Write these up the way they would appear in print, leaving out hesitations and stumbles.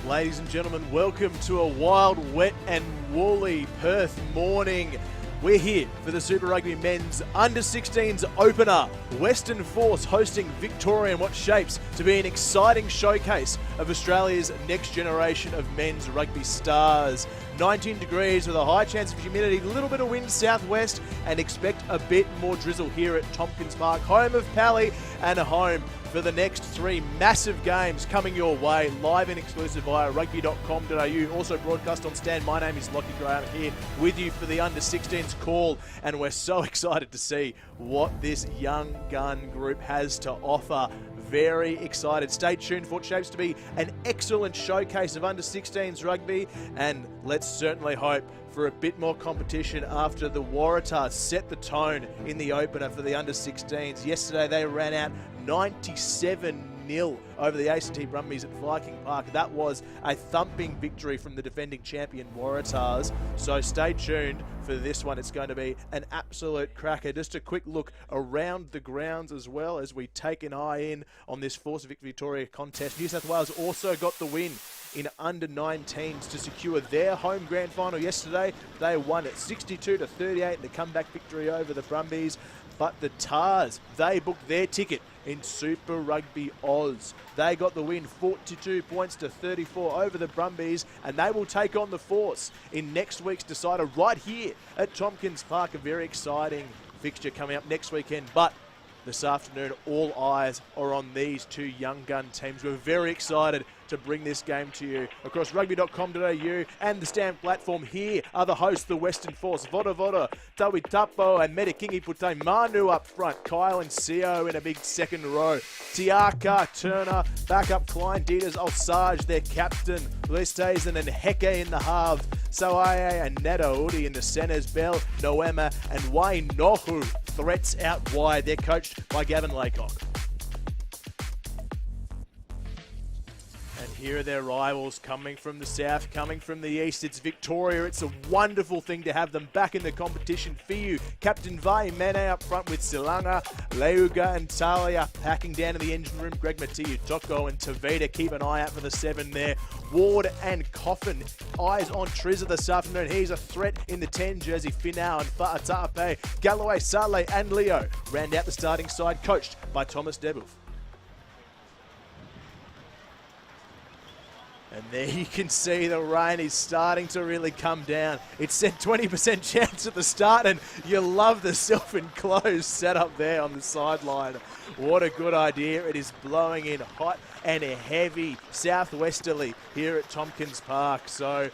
Ladies and gentlemen, welcome to a wild, wet and woolly Perth morning. We're here for the Super Rugby Men's Under-16s opener. Western Force hosting Victoria in what shapes to be an exciting showcase of Australia's next generation of men's rugby stars. 19 degrees with a high chance of humidity, a little bit of wind southwest, and expect a bit more drizzle here at Tompkins Park, home of Pally and home for the next three massive games coming your way, live and exclusive via Rugby.com.au, also broadcast on Stan. My name is Lockie Graham here with you for the Under-16s call, and we're so excited to see what this young gun group has to offer. Very excited. Stay tuned for what shapes to be an excellent showcase of Under-16s rugby, and let's certainly hope for a bit more competition after the Waratahs set the tone in the opener for the Under-16s. Yesterday they ran out 97-0 over the ACT Brumbies at Viking Park. That was a thumping victory from the defending champion Waratahs. So stay tuned for this one. It's going to be an absolute cracker. Just a quick look around the grounds as well as we take an eye in on this Force Victoria contest. New South Wales also got the win in under-19s to secure their home grand final yesterday. They won it 62-38 in a comeback victory over the Brumbies. But the Tars, they booked their ticket in Super Rugby Oz. They got the win 42-34 over the Brumbies, and they will take on the Force in next week's decider right here at Tompkins Park. A very exciting fixture coming up next weekend, but this afternoon all eyes are on these two young gun teams. We're very excited to bring this game to you across Rugby.com.au and the Stan platform. Here are the hosts, the Western Force, Voda, Tawi Tapo and Medikingi Putai Manu up front, Kyle and Sio in a big second row, Tiaka, Turner, backup Klein, Dieters, Osage, their captain, Lestazen and Heke in the halves, Sawaye and Neto Udi in the centres, Bell, Noema and Wayne Nohu threats out wide. They're coached by Gavin Laycock. Here are their rivals coming from the south, coming from the east. It's Victoria. It's a wonderful thing to have them back in the competition for you. Captain Vai Mene up front with Silanga, Leuga and Talia packing down in the engine room. Greg Matiu, Toko and Tavita. Keep an eye out for the 7 there. Ward and Coffin. Eyes on Trizza this afternoon. He's a threat in the 10 jersey. Finau and Fa'atape. Galloway, Saleh and Leo round out the starting side, coached by Thomas Debuf. And there you can see the rain is starting to really come down. It said 20% chance at the start, and you love the self-enclosed setup there on the sideline. What a good idea. It is blowing in hot and heavy southwesterly here at Tompkins Park. So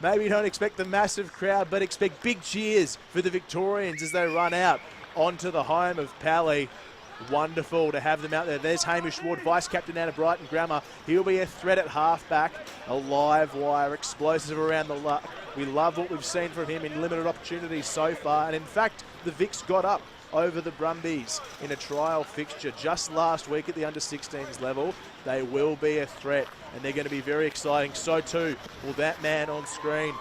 maybe you don't expect the massive crowd, but expect big cheers for the Victorians as they run out onto the home of Pally. Wonderful to have them out there. There's Hamish Ward, vice-captain out of Brighton Grammar. He'll be a threat at halfback, a live wire, explosive around the luck. We love what we've seen from him in limited opportunities so far. And in fact, the Vics got up over the Brumbies in a trial fixture just last week at the under-16s level. They will be a threat, and they're going to be very exciting. So too will that man on screen,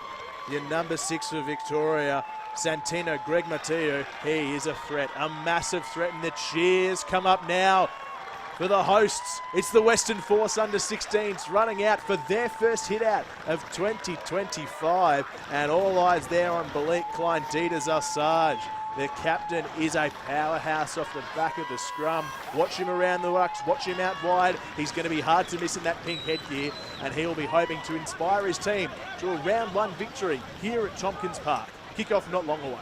your number 6 for Victoria, Santino, Greg Matiu. He is a threat, a massive threat, and the cheers come up now for the hosts. It's the Western Force Under-16s running out for their first hit out of 2025, and all eyes there on Balik Klein Dieters Osage. Their captain is a powerhouse off the back of the scrum. Watch him around the rucks, watch him out wide. He's going to be hard to miss in that pink headgear, and he'll be hoping to inspire his team to a round 1 victory here at Tompkins Park. Kickoff not long away.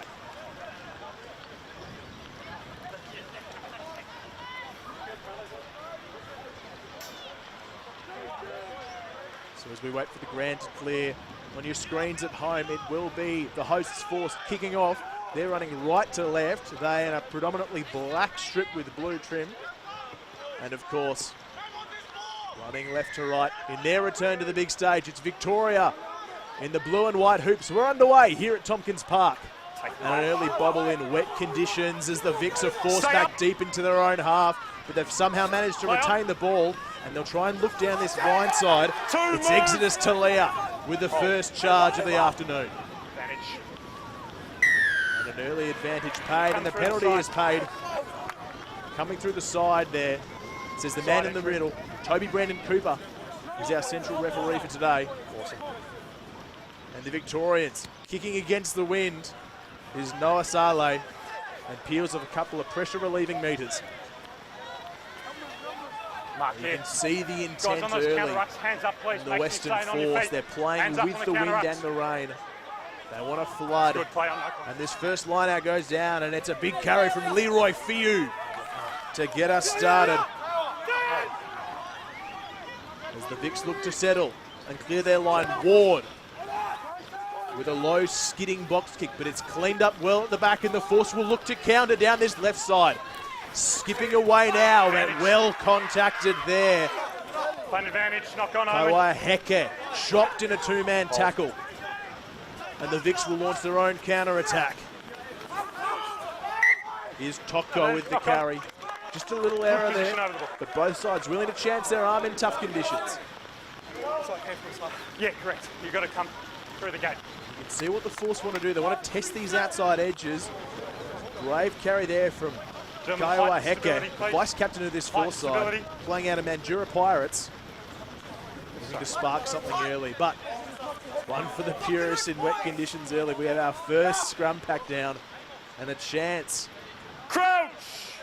So as we wait for the ground to clear on your screens at home, it will be the hosts' Force kicking off. They're running right to left. They in a predominantly black strip with blue trim. And of course, running left to right in their return to the big stage. It's Victoria in the blue and white hoops. We're underway here at Tompkins Park. And an early bobble in wet conditions as the Vics are forced back deep into their own half, but they've somehow managed to retain the ball, and they'll try and look down this blind side. It's Exodus Talia with the first charge of the afternoon. And an early advantage paid, and the penalty is paid. Coming through the side there, it says the man in the middle, Toby Brandon Cooper. He's our central referee for today. Awesome. And the Victorians kicking against the wind is Noah Saleh and peels of a couple of pressure relieving metres. Mark You here. can see the intent Guys, on those early counter-rucks, hands up, please. in the Make Western sure you stay on your Force. feet. They're playing Hands up with on the wind counter-rucks. and the rain. They want to flood. Good play on that one. And this first line out goes down, and it's a big carry from Leroy Fiu to get us started. As the Vics look to settle and clear their line, Ward with a low skidding box kick, but it's cleaned up well at the back, and the Force will look to counter down this left side. Skipping away now, and well contacted there. Plan advantage, knock on Kaua Heke chopped in a two-man tackle. And the Vics will launch their own counter-attack. Here's Toko with the carry. Just a little error there, but both sides willing to chance their arm in tough conditions. Yeah, correct. You've got to come through the gate. You can see what the Force want to do. They want to test these outside edges. Brave carry there from Kaua Heke, the vice-captain of this Force side, playing out of Mandurah Pirates. Looking to spark something early, but one for the purists in wet conditions early. We have our first scrum pack down and a chance Crouch!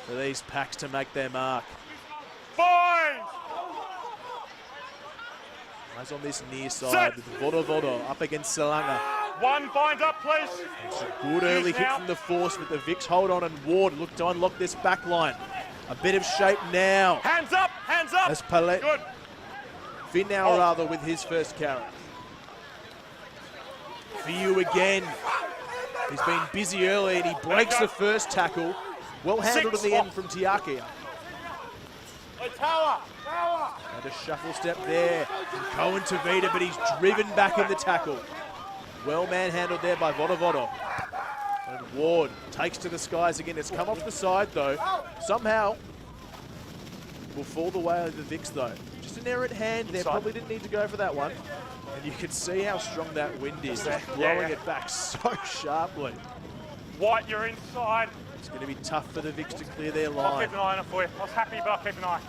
for these packs to make their mark. Bind! Eyes on this near side with Vodo up against Salanga. One bind up, please. It's a good early hit from the Force, but the Vics hold on, and Ward look to unlock this back line. A bit of shape now. Hands up, hands up. As Palette, Good. Finau rather, with his first carry. Fiu again. He's been busy early, and he breaks the first tackle. Well handled at the end from Tiaki. Tower. And a shuffle step there from Cohen Tavita, but he's driven back in the tackle. Well manhandled there by Vodo. And Ward takes to the skies again. It's come off the side though. Somehow will fall the way of the Vics though. Just an errant hand there. Probably didn't need to go for that one. And you can see how strong that wind is. Just blowing it back so sharply. White, you're inside. It's going to be tough for the Vics to clear their I'll line. keep an eye on it for you. I was happy, but I'll keep an eye.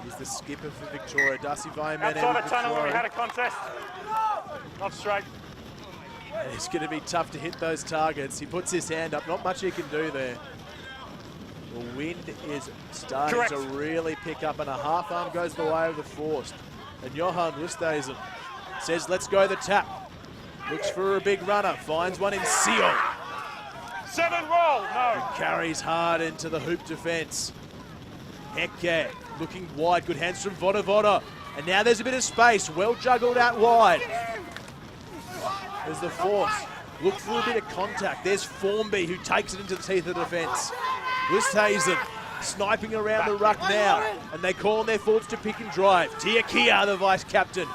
He's the skipper for Victoria, Darcy Vaiman. Outside the tunnel when we had a contest. Not straight. And it's going to be tough to hit those targets. He puts his hand up. Not much he can do there. The wind is starting to really pick up, and a half arm goes the way of the Force. And Johan Wusthuizen says, let's go the tap. Looks for a big runner, finds one in Seal. 7 roll, no. And carries hard into the hoop defence. Heke looking wide, good hands from Vodo. And now there's a bit of space, well juggled out wide. As the Force look for a bit of contact. There's Formby who takes it into the teeth of the defence. Wusthuizen sniping around the ruck now, and they call on their forwards to pick and drive. Tiakia, the vice-captain,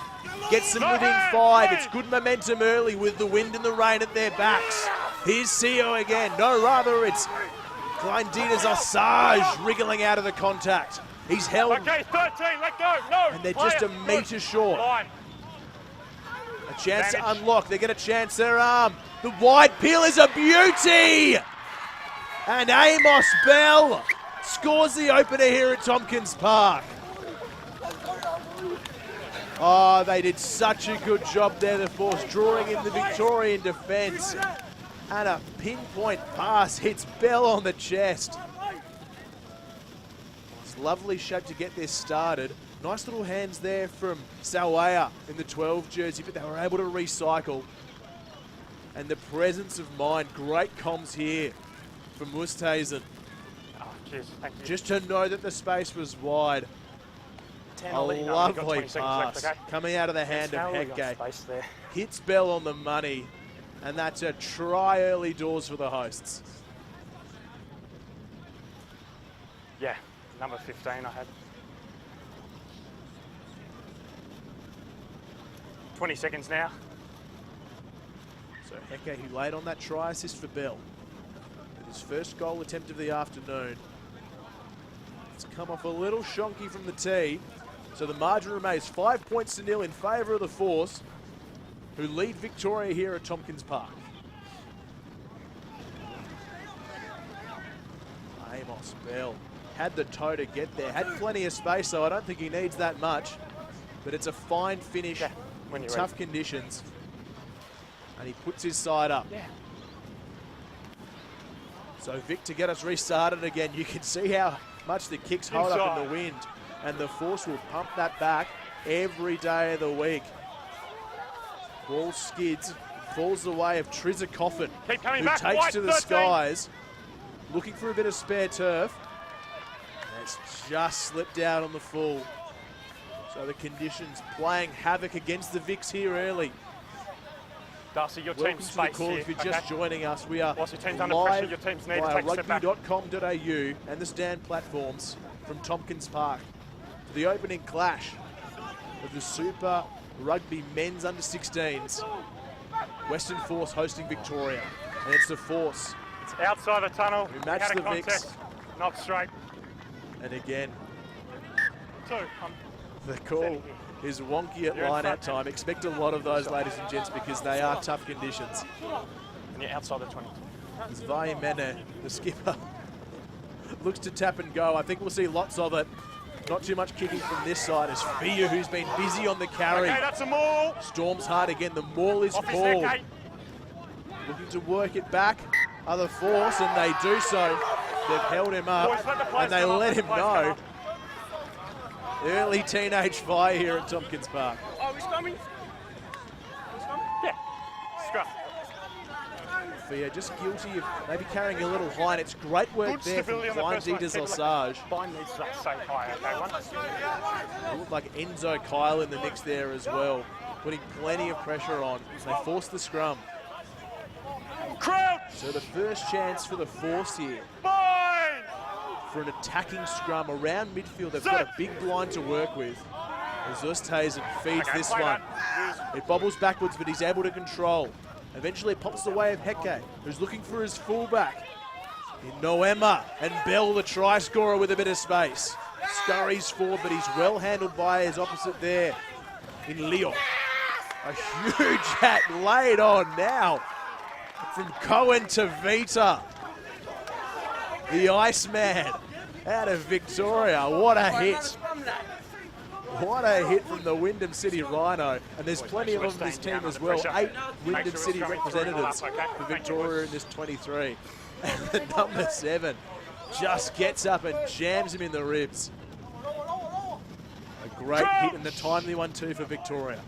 gets them within 5. It's good momentum early with the wind and the rain at their backs. Here's Sio again. No, rather it's Glindinas Osage wriggling out of the contact. He's held. Okay, 13, let go, no. And they're just a metre short. Line. A chance to unlock. They're going to chance their arm. The wide peel is a beauty. And Amos Bell scores the opener here at Tompkins Park. Oh, they did such a good job there, the Force, drawing in the Victorian defence. And a pinpoint pass hits Bell on the chest. It's lovely shape to get this started. Nice little hands there from Sawaya in the 12 jersey, but they were able to recycle. And the presence of mind, great comms here from Wusthuizen. Oh, cheers, thank you. Just to know that the space was wide. 10, A lovely pass left, okay? coming out of the hand of Heke. Hits Bell on the money, and that's a try early doors for the hosts. Yeah, number 15 I had. 20 seconds now. So Heke, who laid on that try assist for Bell, with his first goal attempt of the afternoon. It's come off a little shonky from the tee. So the margin remains 5 points to 0 in favour of the Force, who lead Victoria here at Tompkins Park. Amos Bell had the toe to get there. Had plenty of space, so I don't think he needs that much. But it's a fine finish in tough conditions. And he puts his side up. Yeah. So Vic to get us restarted again. You can see how much the kicks hold up in the wind. And the force will pump that back every day of the week. Ball skids, falls the way of Trizza Coffin, who takes to the skies, looking for a bit of spare turf. And it's just slipped out on the full. So the conditions playing havoc against the Vics here early. Darcy, your Welcome team's to the space call. here. If you're just joining us, we are Whilst your team's under pressure, live your teams need to via take a step back. Rugby.com.au and the stand platforms from Tompkins Park for the opening clash of the Super Rugby Men's Under-16s. Western Force hosting Victoria. And it's the Force. It's outside the tunnel. We match the Vics. Not straight. And again, 2. the call is wonky at line-out time. Expect a lot of those, ladies and gents, because they are tough conditions. And you're outside the 20. As Vayamene, the skipper, looks to tap and go. I think we'll see lots of it. Not too much kicking from this side as Fia, who's been busy on the carry. Okay, that's a maul. Storms hard again. The maul is called. Looking to work it back. Other Force, and they do so. They've held him up, and they let him know. Early teenage fire here at Tompkins Park. Oh, he's coming. Yeah. Scrum. Fia just guilty of maybe carrying a little high, and it's great work Good there from stability on the Blind first one. Dita Zelsage. Bind needs to stay high, okay, one. It looked like Enzo Kyle in the mix there as well, putting plenty of pressure on. They force the scrum. Crouch! So the first chance for the Force here. Bind! For an attacking scrum around midfield. They've got a big blind to work with. As Oosthuizen feeds this one. It bobbles backwards, but he's able to control. Eventually it pops the way of Heke, who's looking for his fullback. In Noema, and Bell, the try scorer, with a bit of space. Scurries forward, but he's well handled by his opposite there. In Leo. A huge hat laid on now. From Cohen to Vita. The Iceman out of Victoria. What a hit. What a hit from the Wyndham City Rhino. And there's plenty of them in this team as well. 8 Wyndham City representatives for Victoria in this 23. And the number 7 just gets up and jams him in the ribs. A great hit and the timely one too for Victoria.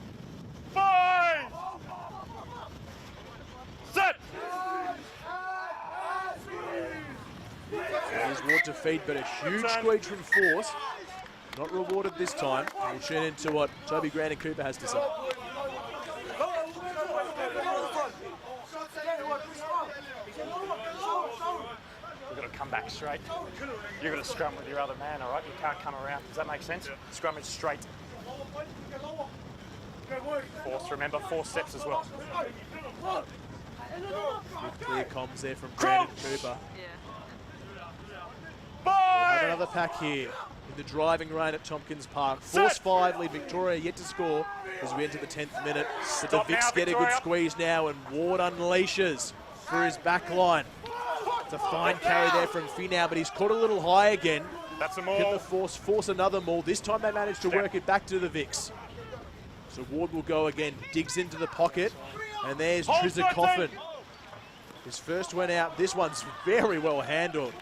Bind! Set! Here's Ward to feed, but a huge squeeze from Force. Not rewarded this time. We'll tune into what Toby Grant and Cooper has to say. We've got to come back straight. You've got to scrum with your other man, all right? You can't come around. Does that make sense? Scrum is straight. Force, remember, 4 steps as well. Good clear comms there from Grant and Cooper. We'll have another pack here in the driving rain at Tompkins Park. Force 5 lead Victoria yet to score as we enter the 10th minute. But the Vics get a good squeeze now, and Ward unleashes for his back line. It's a fine carry there from Finau, but he's caught a little high again. That's a maul. Get the force another maul. This time they manage to work it back to the Vics. So Ward will go again, digs into the pocket, and there's Trizza Coffin. His first went out. This one's very well handled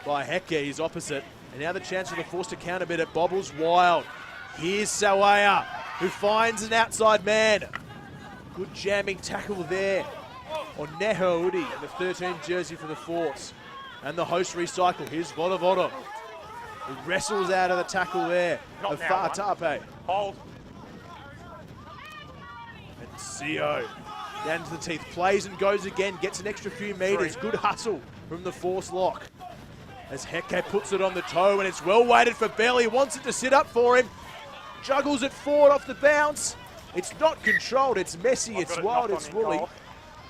by Heke, his opposite. And now the chance for the Force to counter a bit. It bobbles wild. Here's Sawaya, who finds an outside man. Good jamming tackle there on Nehoudi in the 13 jersey for the Force. And the host recycle. Here's Vodovodo, who wrestles out of the tackle there of Fa'atape. Hold. And Sio down to the teeth, plays and goes again, gets an extra few meters. Good hustle from the Force lock. As Heke puts it on the toe, and it's well weighted for Bell. He wants it to sit up for him. Juggles it forward off the bounce. It's not controlled, it's messy, it's wild, it's woolly.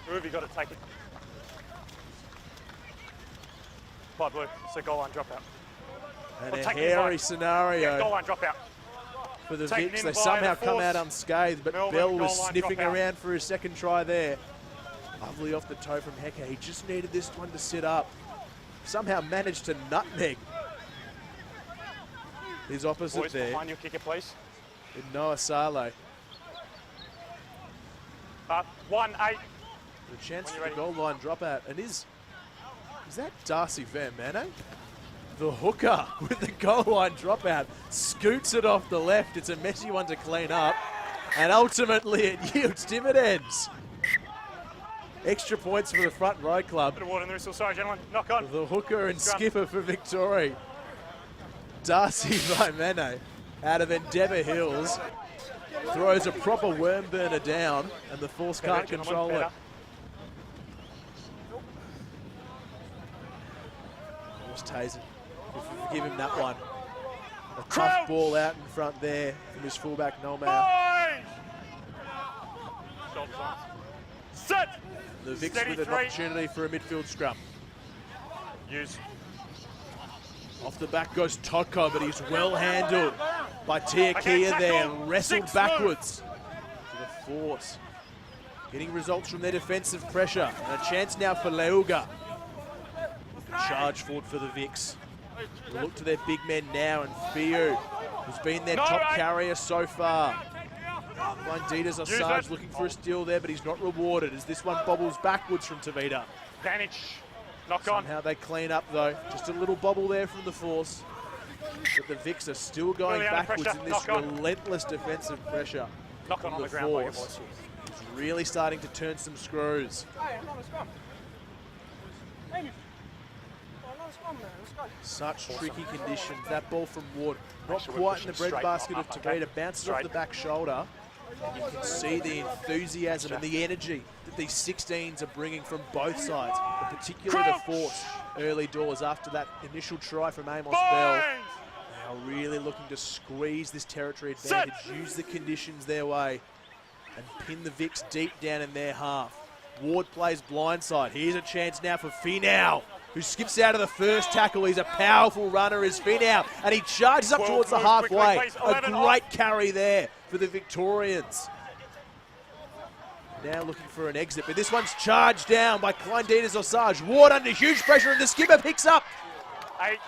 Who have you got to take it? By blue, so goal line dropout. And a hairy scenario goal line dropout. For the Vics. They somehow come out unscathed, but Bell was sniffing around for his second try there. Lovely off the toe from Heke. He just needed this one to sit up. somehow managed to nutmeg his opposite Boys, there. behind your kicker, please. In Noah Saleh. 1-8. The chance for the goal line dropout. And is that Darcy Van Mane? The hooker with the goal line dropout. Scoots it off the left. It's a messy one to clean up. And ultimately it yields dividends. Extra points for the front row club. Bit of water in the whistle. Sorry, gentlemen. Knock on. The hooker and skipper for Victoria. Darcy Van Mane out of Endeavour Hills. Throws a proper worm burner down, and the force can't control it. Force Taser. Give him that one. A tough ball out in front there from his fullback, Nolmauer. Set! The Vics with an opportunity for a midfield scrum. Use. Off the back goes Toko, but he's well handled by Tiakia there, wrestled backwards to the force. Getting results from their defensive pressure. And a chance now for Leuga. Charge forward for the Vics. We'll look to their big men now, and Fiu, who's been their top carrier so far. Blindita's Assange looking for a steal there, but he's not rewarded as this one bobbles backwards from Tavita. Advantage. Knock on. Somehow they clean up though. Just a little bobble there from the force. But the Vics are still going backwards in this relentless defensive pressure. Knock on the ground, force. It's really starting to turn some screws. Such tricky conditions. That ball from Ward, not quite in the breadbasket of Tavita, bounces off the back shoulder. And you can see the enthusiasm and the energy that these 16s are bringing from both sides, but particularly the force early doors after that initial try from Amos Bell. They are really looking to squeeze this territory advantage, use the conditions their way, and pin the Vics deep down in their half. Ward plays blindside. Here's a chance now for Finau, who skips out of the first tackle. He's a powerful runner, is Finau, and he charges up towards the halfway. A great carry there for the Victorians. Now looking for an exit, but this one's charged down by Kleinditas Osage. Ward under huge pressure, and the skipper picks up.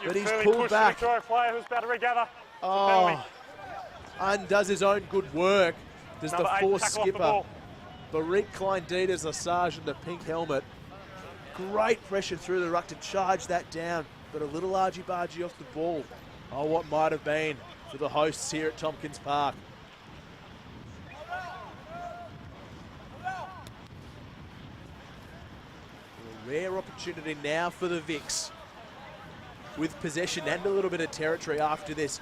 But he's pulled back. Player who's about to regather. Oh, undoes his own good work. Does the force skipper. Barik Kleinditas Osage in the pink helmet. Great pressure through the ruck to charge that down, but a little argy-bargy off the ball. Oh, what might have been for the hosts here at Tompkins Park. A rare opportunity now for the Vics, with possession and a little bit of territory after this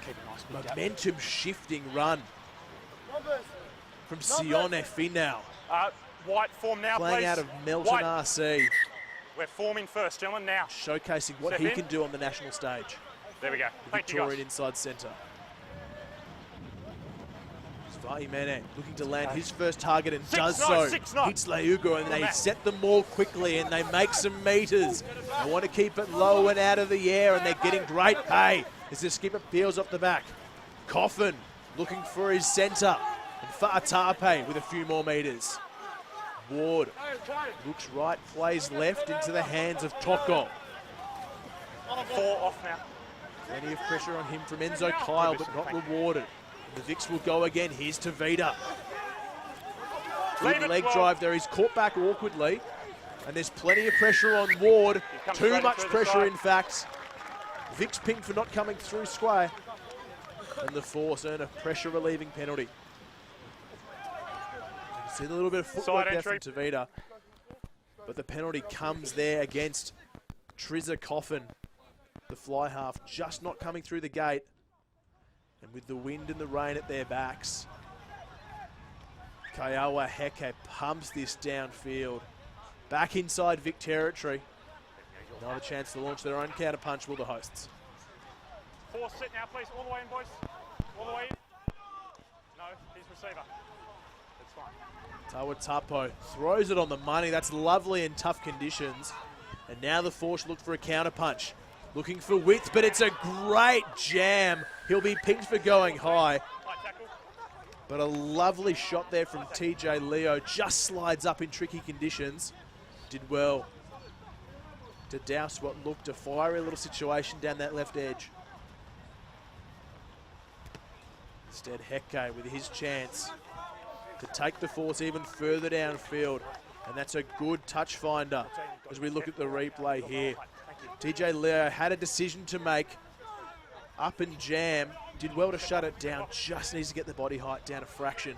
momentum shifting run from Sione Finau. White form now, playing please. Out of Melton White. RC. We're forming first, gentlemen, now. Showcasing what he can do on the national stage. There we go. Thank you, Victorian inside centre. Svai Mene looking to land his first target and does so. Hits Leuga, and they set them more quickly and they make some meters. They want to keep it low and out of the air, and they're getting great pay as the skipper peels off the back. Coffin looking for his centre. And Fa'atape with a few more meters. Ward looks right, plays left into the hands of Toko. 4 off now. Plenty of pressure on him from Enzo Kyle, but not rewarded. And the Vics will go again. Here's Tavita. Good leg drive there. He's caught back awkwardly. And there's plenty of pressure on Ward. Too much pressure, in fact. Vics pinged for not coming through square. And the force earn a pressure relieving penalty. See a little bit of footwork there from Tavita. But the penalty comes there against Trizza Coffin. The fly half just not coming through the gate. And with the wind and the rain at their backs, Kaiawa Heke pumps this downfield. Back inside Vic territory. Not a chance to launch their own counter punch, will the hosts. 4 sit now, please. All the way in, boys. All the way in. No, he's receiver. That's fine. Tawatapo throws it on the money. That's lovely in tough conditions. And now the Force look for a counter punch. Looking for width, but it's a great jam. He'll be picked for going high. But a lovely shot there from TJ Leo. Just slides up in tricky conditions. Did well to douse what looked a fiery little situation down that left edge. Instead, Heke with his chance to take the force even further downfield. And that's a good touch finder as we look at the replay here. TJ Leo had a decision to make. Up and jam. Did well to shut it down. Just needs to get the body height down a fraction.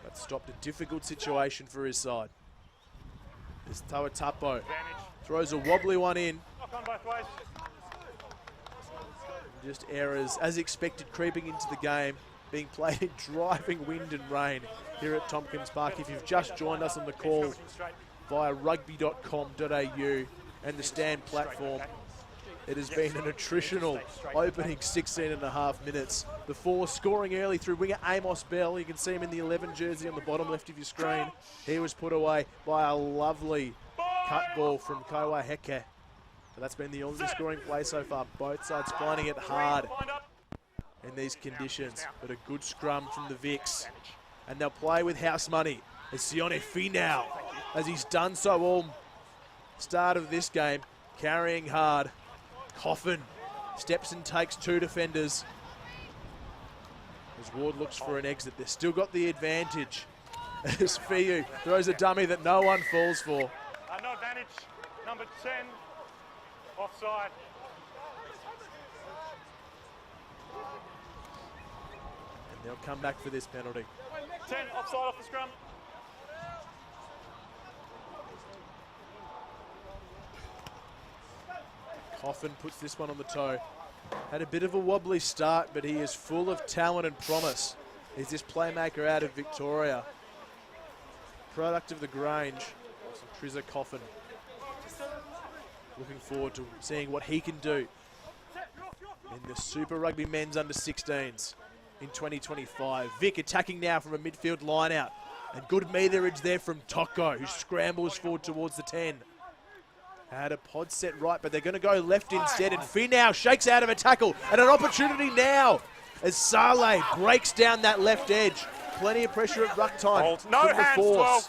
But stopped a difficult situation for his side. As Tawatapo throws a wobbly one in. Just errors, as expected, creeping into the game, being played in driving wind and rain here at Tompkins Park. If you've just joined us on the call via Rugby.com.au and the Stand platform, it has been an attritional opening 16 and a half minutes. The Force scoring early through winger Amos Bell. You can see him in the 11 jersey on the bottom left of your screen. He was put away by a lovely cut ball from Kaiwa Heke. So that's been the only scoring play so far. Both sides finding it hard in these conditions. But a good scrum from the Vics. And they'll play with house money. It's Sione Finau, as he's done so all start of this game, carrying hard. Coffin steps and takes two defenders. As Ward looks for an exit, they've still got the advantage. As Fiu throws a dummy that no one falls for. No advantage, number 10, offside. And they'll come back for this penalty. 10, offside off the scrum. Coffin puts this one on the toe. Had a bit of a wobbly start, but he is full of talent and promise. He's this playmaker out of Victoria. Product of the Grange, Trizza Coffin. Looking forward to seeing what he can do in the Super Rugby Men's Under-16s in 2025. Vic attacking now from a midfield line-out. And good meterage there from Toko, who scrambles forward towards the 10. Had a pod set right, but they're going to go left instead. And Finau shakes out of a tackle. And an opportunity now as Saleh breaks down that left edge. Plenty of pressure at ruck time from the Force.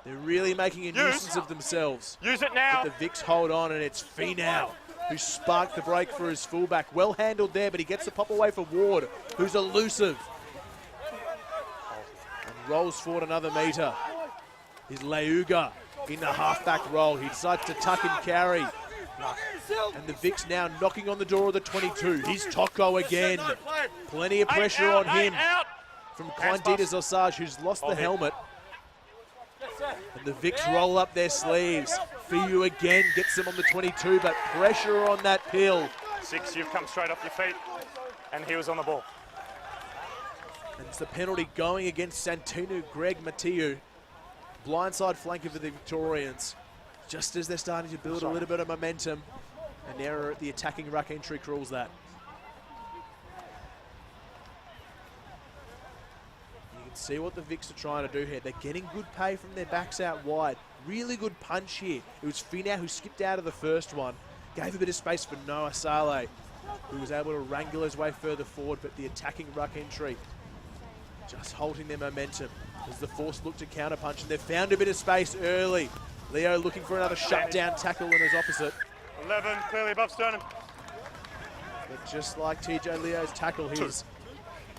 They're really making a nuisance of themselves. Use it now. But the Vics hold on, and it's Finau who sparked the break for his fullback. Well handled there, but he gets the pop away for Ward, who's elusive. And rolls forward another metre. Is Leuga in the halfback role. He decides to tuck and carry. And the Vics now knocking on the door of the 22. Here's Toko again. Plenty of pressure on him from Clynditas Osage, who's lost the helmet. And the Vics roll up their sleeves. Fiu again gets them on the 22, but pressure on that pill. 6, you've come straight off your feet. And he was on the ball. And it's the penalty going against Santinu Greg Matiu. Blindside flanker for the Victorians. Just as they're starting to build a little bit of momentum. An error at the attacking ruck entry crawls that. You can see what the Vics are trying to do here. They're getting good pay from their backs out wide. Really good punch here. It was Finau who skipped out of the first one. Gave a bit of space for Noah Saleh, who was able to wrangle his way further forward, but the attacking ruck entry just holding their momentum as the Force look to counterpunch, and they've found a bit of space early. Leo looking for another shutdown tackle in his opposite. 11, clearly above sternum. But just like TJ Leo's tackle, his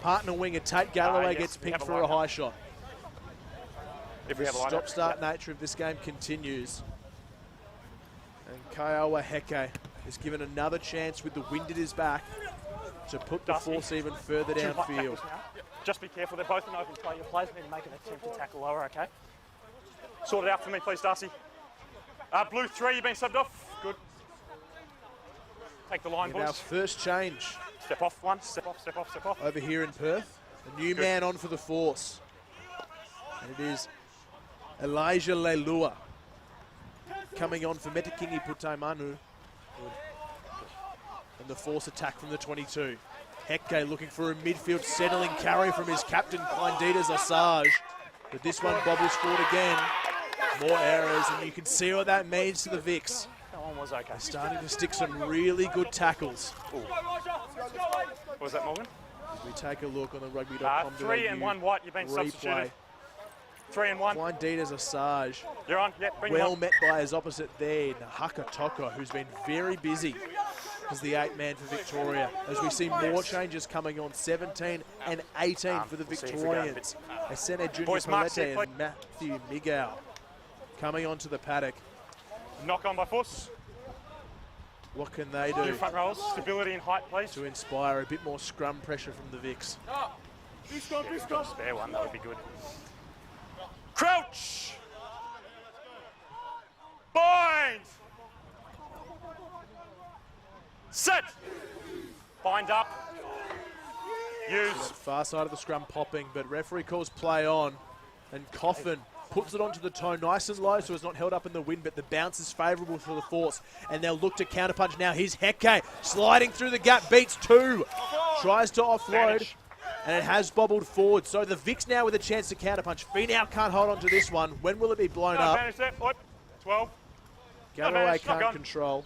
partner winger Tate Galloway gets picked for a high shot. The stop-start nature of this game continues. And Kaiwa Heke is given another chance with the wind at his back to put the Force even further downfield. Just be careful, they're both in open play. Your players need to make an attempt to tackle lower, okay? Sort it out for me, please, Darcy. Blue 3, you've been subbed off. Good. Take the line, boys. Our first change. Step off one, step off, step off, step off. Over here in Perth. A new man on for the Force. And it is Elijah Leilua coming on for Metakingi Putaimanu. And the Force attack from the 22. Heke looking for a midfield settling carry from his captain, Clynditas Osage. But this one bobbles forward again. More errors, and you can see what that means to the Vics. That one was okay. They're starting to stick some really good tackles. What was that, Morgan? As we take a look on the Rugby.com.au 3 and 1 white, you've been substituted. 3 and 1. Blind Dita's Assange. You're on. Yeah, bring Well him met by his opposite there, Nahaka Toko, who's been very busy as the 8-man for Victoria. As we see more changes coming on, 17 and 18 for the Victorians. Asene Junior Palete and Matthew Miguel coming onto the paddock. Knock on by force. What can they do? 2 front rows, stability and height, please. To inspire a bit more scrum pressure from the Vics. Spare one, that would be good. Crouch! Bind! Set! Bind up. Use. Far side of the scrum popping, but referee calls play on. And Coffin puts it onto the toe nice and low so it's not held up in the wind, but the bounce is favourable for the Force. And they'll look to counterpunch now. Here's Heke sliding through the gap, beats 2. Tries to offload. And it has bobbled forward. So the Vics now with a chance to counterpunch. Finau can't hold on to this one. When will it be blown up? 12. Galloway can't control.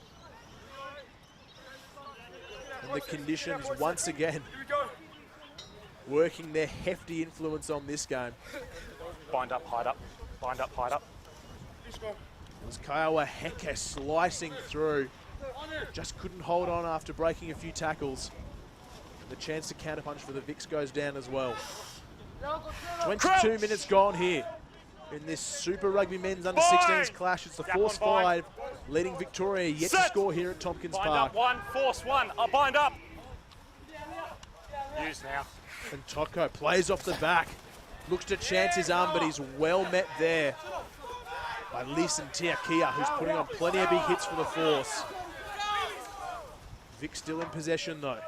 And the conditions once again working their hefty influence on this game. Bind up, hide up. Bind up, hide up. It was Kiowa Heke slicing through. Just couldn't hold on after breaking a few tackles. The chance to counterpunch for the Vics goes down as well. 22 minutes gone here in this Super Rugby Men's Under-16s clash. It's the Force 5 leading Victoria yet to score here at Tompkins Park. Bind up 1, Force 1, bind up. Use now. And Toko plays off the back. Looks to chance his arm, but he's well met there by Leeson Tiakia, who's putting on plenty of big hits for the Force. Vic still in possession though.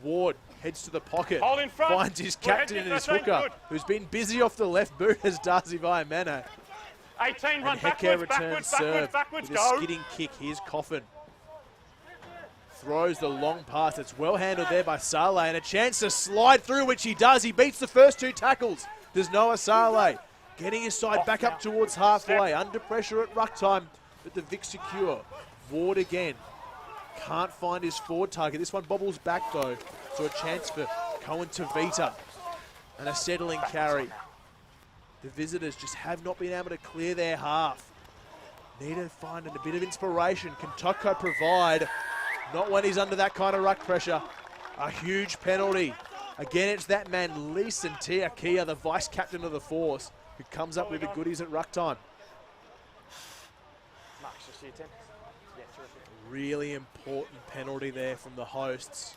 Ward heads to the pocket, Hold in front. finds his captain and his hooker, who's been busy off the left boot as Darcy Viamana. 18, run And Heke backwards, returns serve with a skidding kick. Here's Coffin. Throws the long pass. It's well handled there by Saleh, and a chance to slide through, which he does. He beats the first 2 tackles. There's Noah Saleh getting his side back up towards halfway. Under pressure at ruck time, but the Vic secure. Ward again. Can't find his forward target. This one bobbles back though. So a chance for Cohen Tavita. And a settling carry. The visitors just have not been able to clear their half. Need to find a bit of inspiration. Can Toko provide? Not when he's under that kind of ruck pressure. A huge penalty. Again, it's that man, Leeson Tiakia, the vice captain of the Force, who comes up with the goodies at ruck time. Really important penalty there from the hosts.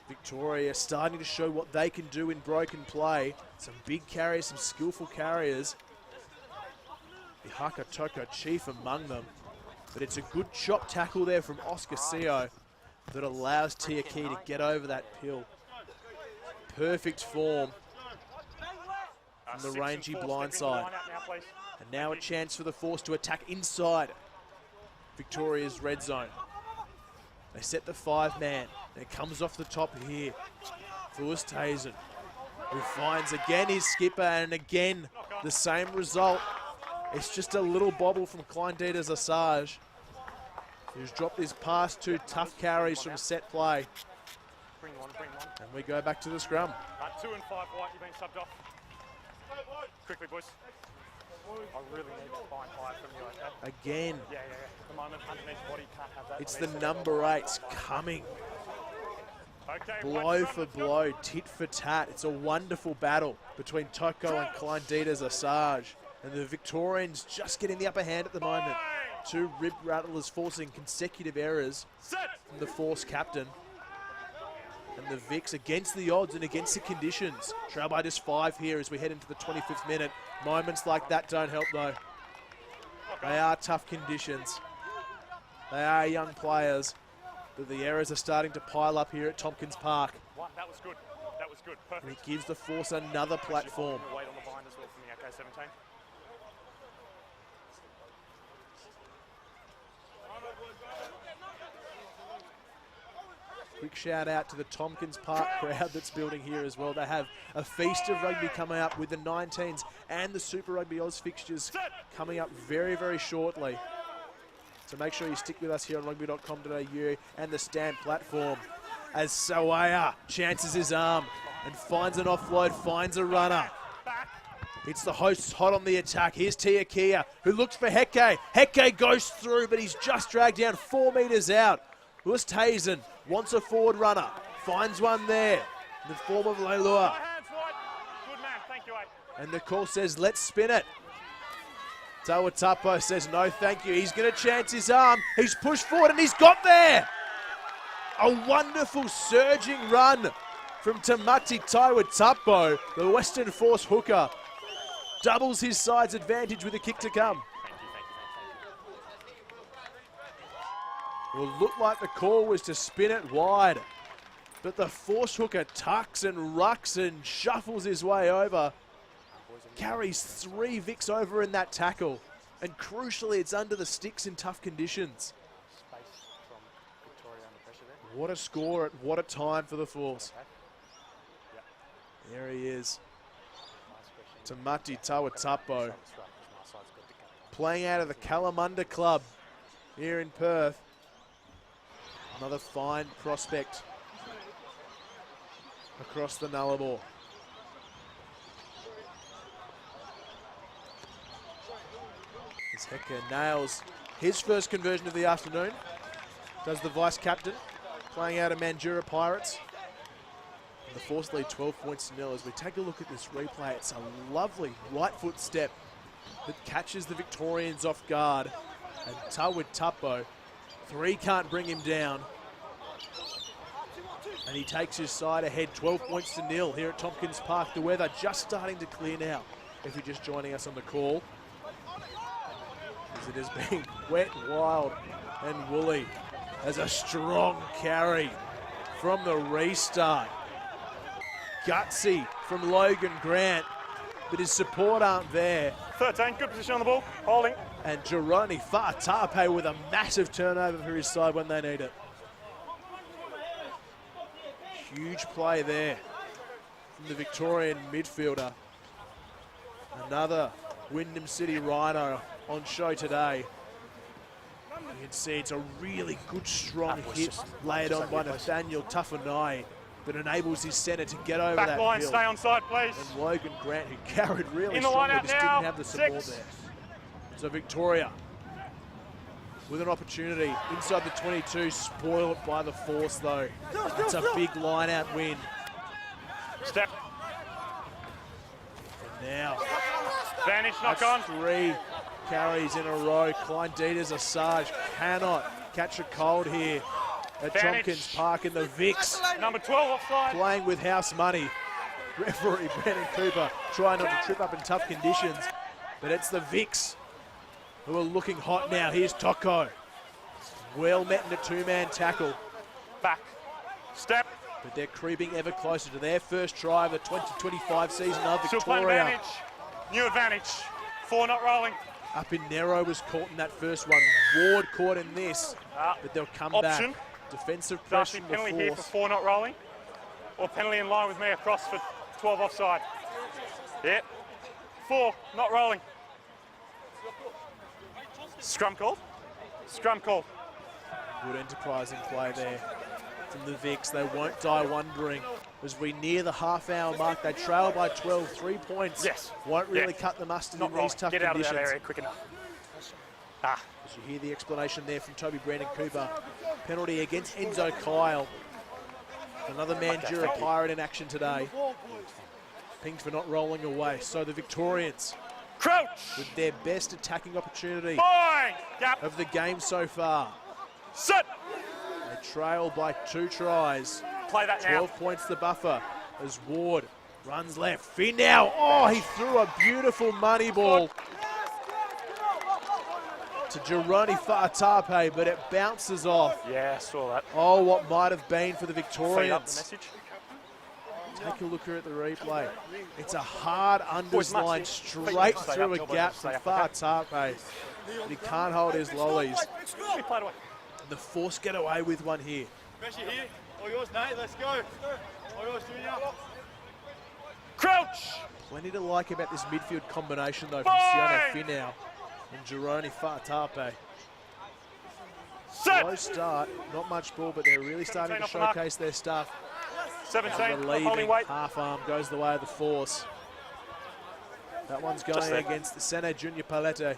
Victoria starting to show what they can do in broken play. Some big carriers, some skillful carriers. Ihaka Toko chief among them. But it's a good chop tackle there from Oscar Seo that allows Tiaki to get over that pill. Perfect form from the rangy blindside. And now a chance for the Force to attack inside Victoria's red zone. They set the 5-man. It comes off the top here. Fuerstazen, who finds again his skipper, and again the same result. It's just a little bobble from Klein Dieter's Assange, who's dropped his past 2 tough carries from set play. And we go back to the scrum. 2 and 5 white, you've been subbed off. Quickly, boys. I really need to find high from you, okay? Again. Yeah. At the moment, underneath body, can't have that. It's the number 8s coming. Okay, Blow for blow, tit for tat. It's a wonderful battle between Toko and Klein Dieter's Assange. And the Victorians just getting the upper hand at the moment. 2 rib rattlers forcing consecutive errors from the Force captain. And the Vics against the odds and against the conditions. Trail by just 5 here as we head into the 25th minute. Moments like that don't help though. They are tough conditions. They are young players. But the errors are starting to pile up here at Tompkins Park. That was good. That was good. Perfect. And it gives the Force another platform. Weight on the bind as well from the AK-17. Quick shout out to the Tompkins Park crowd that's building here as well. They have a feast of rugby coming up with the 19s and the Super Rugby Oz fixtures coming up very, very shortly. So make sure you stick with us here on Rugby.com.au and the Stand platform as Sawaya chances his arm and finds an offload, finds a runner. It's the hosts hot on the attack. Here's Tiakia, who looks for Heke. Heke goes through, but he's just dragged down 4 metres out. Lewis Tazen wants a forward runner. Finds one there in the form of Leilua. Good man, thank you, And the call says, let's spin it. Tawatapo says, no, thank you. He's going to chance his arm. He's pushed forward and he's got there. A wonderful surging run from Tamati Tawatapo, the Western Force hooker. Doubles his side's advantage with a kick to come. Well, looked like the call was to spin it wide. But the Force hooker tucks and rucks and shuffles his way over. Carries 3 Vicks over in that tackle. And crucially, it's under the sticks in tough conditions. What a score, what a time for the Force. There he is. Tamati Tawatapo. Playing out of the Kalamunda Club here in Perth. Another fine prospect across the Nullarbor. As Heke nails his first conversion of the afternoon. Does the vice captain, playing out of Mandurah Pirates. And the Force lead 12 points to 0. As we take a look at this replay, it's a lovely right foot step that catches the Victorians off guard. And Tawatapo, 3 can't bring him down. And he takes his side ahead, 12 points to 0 here at Tompkins Park. The weather just starting to clear now, if you're just joining us on the call. As it has been wet, wild and woolly. As a strong carry from the restart. Gutsy from Logan Grant, but his support aren't there. 13, good position on the ball, holding. And Gironi Fa'atape with a massive turnover for his side when they need it. Huge play there from the Victorian midfielder. Another Wyndham City Rhino on show today. You can see it's a really good, strong hit laid on by Nathaniel Tufanai that enables his centre to get over back that line, hill. stay on side, please. And Logan Grant, who carried really In the strongly, line just out didn't now. have the support 6. there. So Victoria with an opportunity inside the 22, spoiled by the Force though. It's a big line-out win. Step. And now, Vanish, knock on. 3 carries in a row. Klein Dieters Assange cannot catch a cold here at Advantage. Tompkins Park in the Vicks. Number 12 offside. Playing with house money. Referee Brennan Cooper trying not to trip up in tough conditions. But it's the Vicks who are looking hot now. Here's Toko. Well met in a 2-man tackle. Back. Step. But they're creeping ever closer to their first try of the 2025 season of Still playing Victoria. advantage. New advantage. 4 not rolling. Up in Nero was caught in that first one. Ward caught in this. But they'll come Option. back. Defensive Darcy, pressure from penalty the here for Force. 4 not rolling. Or penalty in line with me across for 12 offside. Yeah. 4 not rolling. Scrum call. Scrum call. Good enterprising play there from the Vicks. They won't die wondering as we near the half-hour mark. They trail by 12, 3 points. Yes. Won't really cut the mustard Not in rolling. these tough Get out conditions. of that area quick enough. As you hear the explanation there from Toby Brandon Cooper. Penalty against Enzo Kyle. Another Mandurah Pirate in action today. Pings for not rolling away. So the Victorians, Crouch. with their best attacking opportunity Boing. Gap. of the game so far. Sit. They trail by 2 tries. Play that now. 12 points the buffer as Ward runs left. Finn now. Oh, he threw a beautiful money ball to Gironi Fa'atape, but it bounces off. Yeah, I saw that. Oh, what might have been for the Feed up the Victorians. message. Take a look here at the replay. It's a hard unders Much line here. straight Stay through up, a elbows, gap stay from up, Fa'atape. But he can't hold his lollies. Be played away. The Force get away with one here. Pressure here. All yours, Nate. Let's go. All yours, Junior. Crouch. Plenty to like about this midfield combination though from Bye. Siano Finau and Gironi Fa'atape. Sit. Slow start, not much ball, but they're really starting to 17 off the mark. showcase their stuff. 17. And the Holding leaving weight. half arm goes the way of the Force. That one's going against the Sene Junior Palette.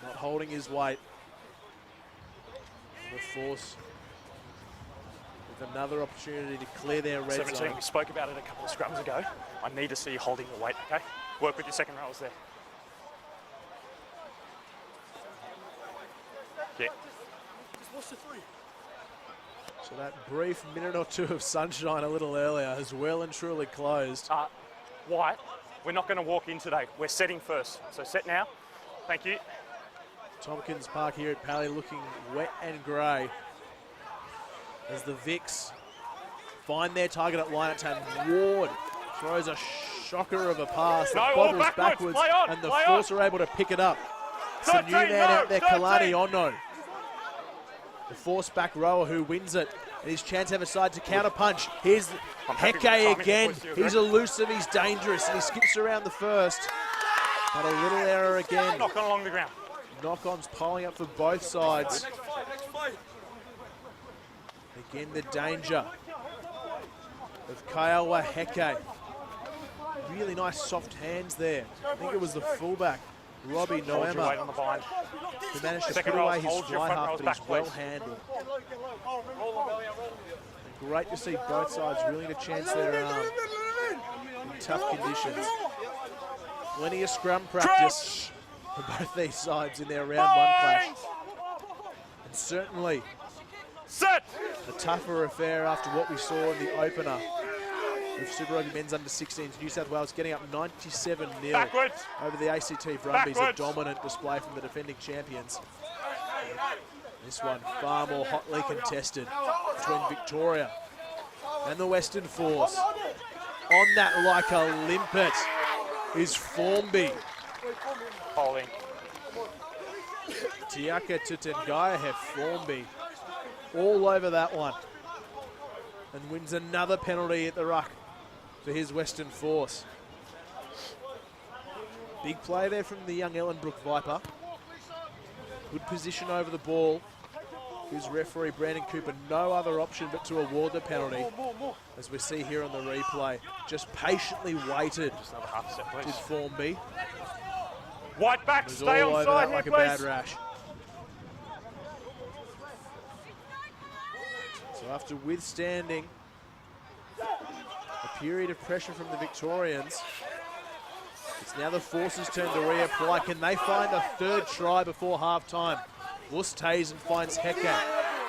Not holding his weight. And the Force with another opportunity to clear their red 17, zone. we spoke about it a couple of scrums ago. I need to see you holding your weight, okay? Work with your second rows there. Yeah. So that brief minute or two of sunshine a little earlier has well and truly closed. White, we're not going to walk in today. We're setting first. So set now. Thank you. Tompkins Park here at Pally looking wet and grey as the Vics find their target at line at 10. Ward throws a shocker of a pass that bobbles backwards, and the Force are able to pick it up. It's a new man out there, Kalani Ono. The Force back rower who wins it, and his chance to have a side to counter punch. Here's Heke again. He's elusive, he's dangerous, and he skips around the first. But a little error again. Knock on along the ground. Knock-ons piling up for both sides. Again, the danger of Kiowa Heke. Really nice soft hands there. I think it was the fullback, Robbie Noema, who managed to put away his fly half, but he's well handled. And great to see both sides really to chance their arm in tough conditions. Plenty of scrum practice for both these sides in their round one clash. And certainly a tougher affair after what we saw in the opener with Super Rugby Men's Under-16s. New South Wales getting up 97-0 over the ACT Brumbies. A dominant display from the defending champions. This one far more hotly contested between Victoria and the Western Force. On that like a limpet is Formby. Holding. Tiaka Tutengayahe Formby all over that one, and wins another penalty at the ruck for his Western Force. Big play there from the young Ellenbrook Viper. Good position over the ball. Gives referee Brandon Cooper no other option but to award the penalty, as we see here on the replay. Just patiently waited. Just another half set, please. Did Formby. White back, stay all on over side that here, like please. a bad rash. So after withstanding a period of pressure from the Victorians, it's now the Force's turn to reapply. Can they find a third try before half-time? Wusthazen finds Heke,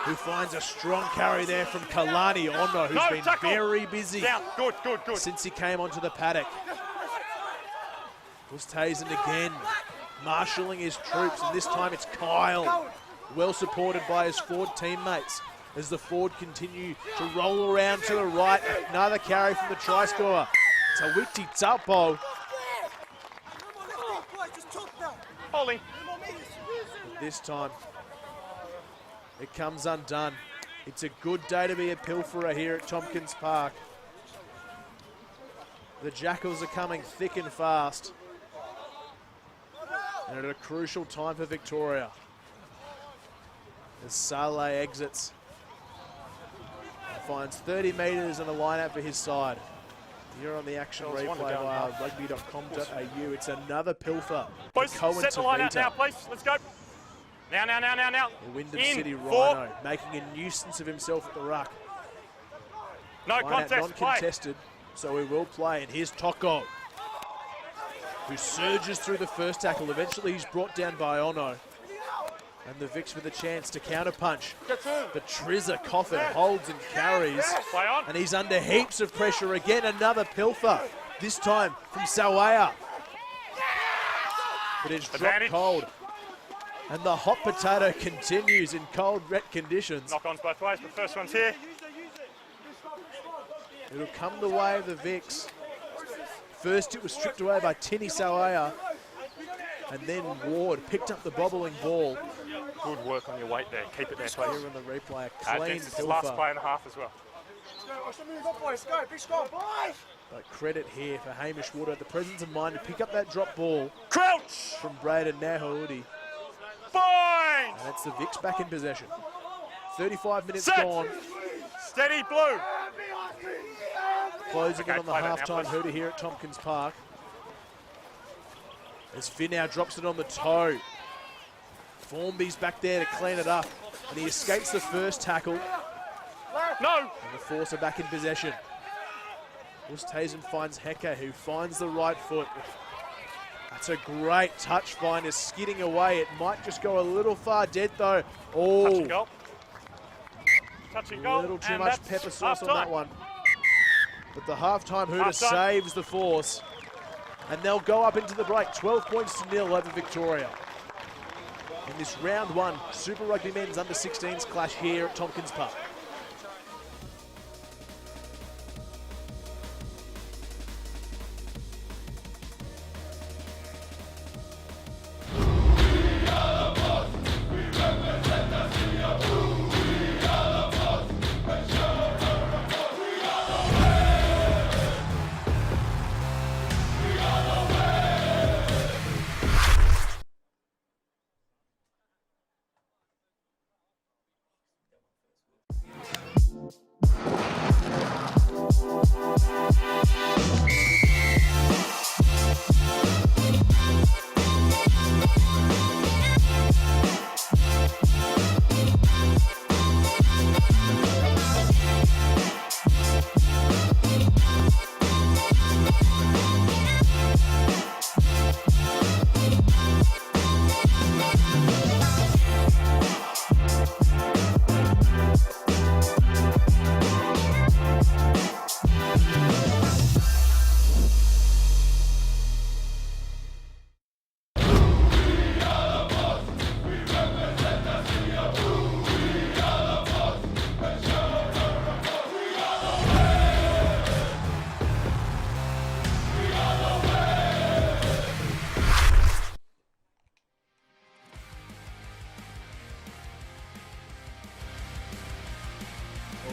who finds a strong carry there from Kalani Ono, who's been very busy since he came onto the paddock. Wusthazen again, marshalling his troops, and this time it's Kyle, well supported by his Ford teammates, as the Ford continue to roll around to the right. Another carry from the try scorer, Tawiti Tapo. Holding. This time, it comes undone. It's a good day to be a pilferer here at Tompkins Park. The Jackals are coming thick and fast, and at a crucial time for Victoria, as Saleh exits and finds 30 metres and a line out for his side. Here on the action replay via Rugby.com.au. It's another pilfer. Boys, set the line out now, please. Let's go. Now. The Wyndham City Rhino making a nuisance of himself at the ruck. No contest, non-contested, so we will play. And here's Toko, who surges through the first tackle. Eventually he's brought down by Ono. And the Vics with a chance to counter-punch. But Trizza Coffin holds and carries. And he's under heaps of pressure again. Another pilfer, this time from Sawaya. But it's dropped cold. And the hot potato continues in cold, wet conditions. Knock-ons both ways, but first one's here. It'll come the way of the Vics. First it was stripped away by Tini Sawaya. And then Ward picked up the bobbling ball. Good work on your weight there. Keep it there, Here please. on the replay, a clean It's the last pilfer. play and a half as well. But credit here for Hamish Wood at the presence of mind to pick up that drop ball Crouch! from Braden Nahoudi. Fine! And that's the Vics back in possession. 35 minutes Set. gone. Steady blue. Closing Okay, in on the play that now, halftime please. hooter here at Tompkins Park. As Finn now drops it on the toe. Formby's back there to clean it up. And he escapes the first tackle. No! And the Force are back in possession. Oosthuizen finds Heke, who finds the right foot. That's a great touch find, is skidding away. It might just go a little far dead though. Oh, Touch and goal. Touch and goal. a little too and much that's pepper sauce on that half-time. one. But the halftime hooter Half-time. saves the Force. And they'll go up into the break, 12 points to 0 over Victoria. In this round one Super Rugby Men's Under-16s clash here at Tompkins Park.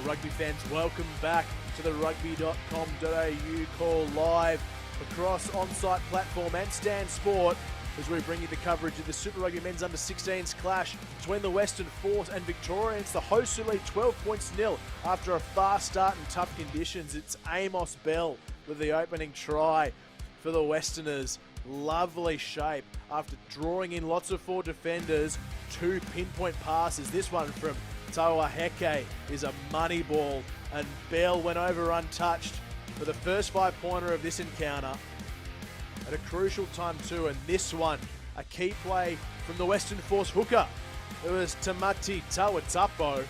Rugby fans, welcome back to the Rugby.com.au call live across on-site platform and Stan Sport as we bring you the coverage of the Super Rugby Men's Under-16s clash between the Western Force and Victoria. It's the hosts who lead 12 points to 0 after a fast start in tough conditions. It's Amos Bell with the opening try for the Westerners. Lovely shape after drawing in lots of four defenders, 2 pinpoint passes. This one from Taua Heke is a money ball, and Bell went over untouched for the first 5-pointer of this encounter at a crucial time too. And this one, a key play from the Western Force hooker. It was Tamati Tawatapo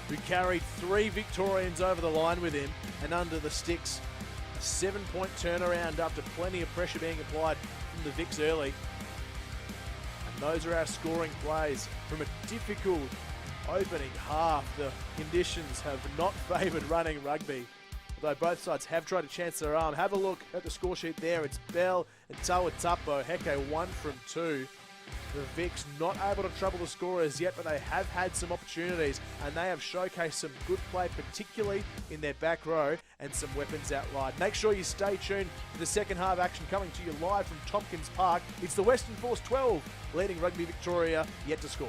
who carried 3 Victorians over the line with him and under the sticks. A 7-point turnaround after plenty of pressure being applied from the Vics early. And those are our scoring plays from a difficult opening half. The conditions have not favoured running rugby, although both sides have tried to chance their arm. Have a look at the score sheet there. It's Bell and Tawatapo. Heke 1 from 2. The Vics not able to trouble the scorers yet, but they have had some opportunities and they have showcased some good play, particularly in their back row, and some weapons out wide. Make sure you stay tuned for the second half action coming to you live from Tompkins Park. It's the Western Force 12 leading Rugby Victoria yet to score.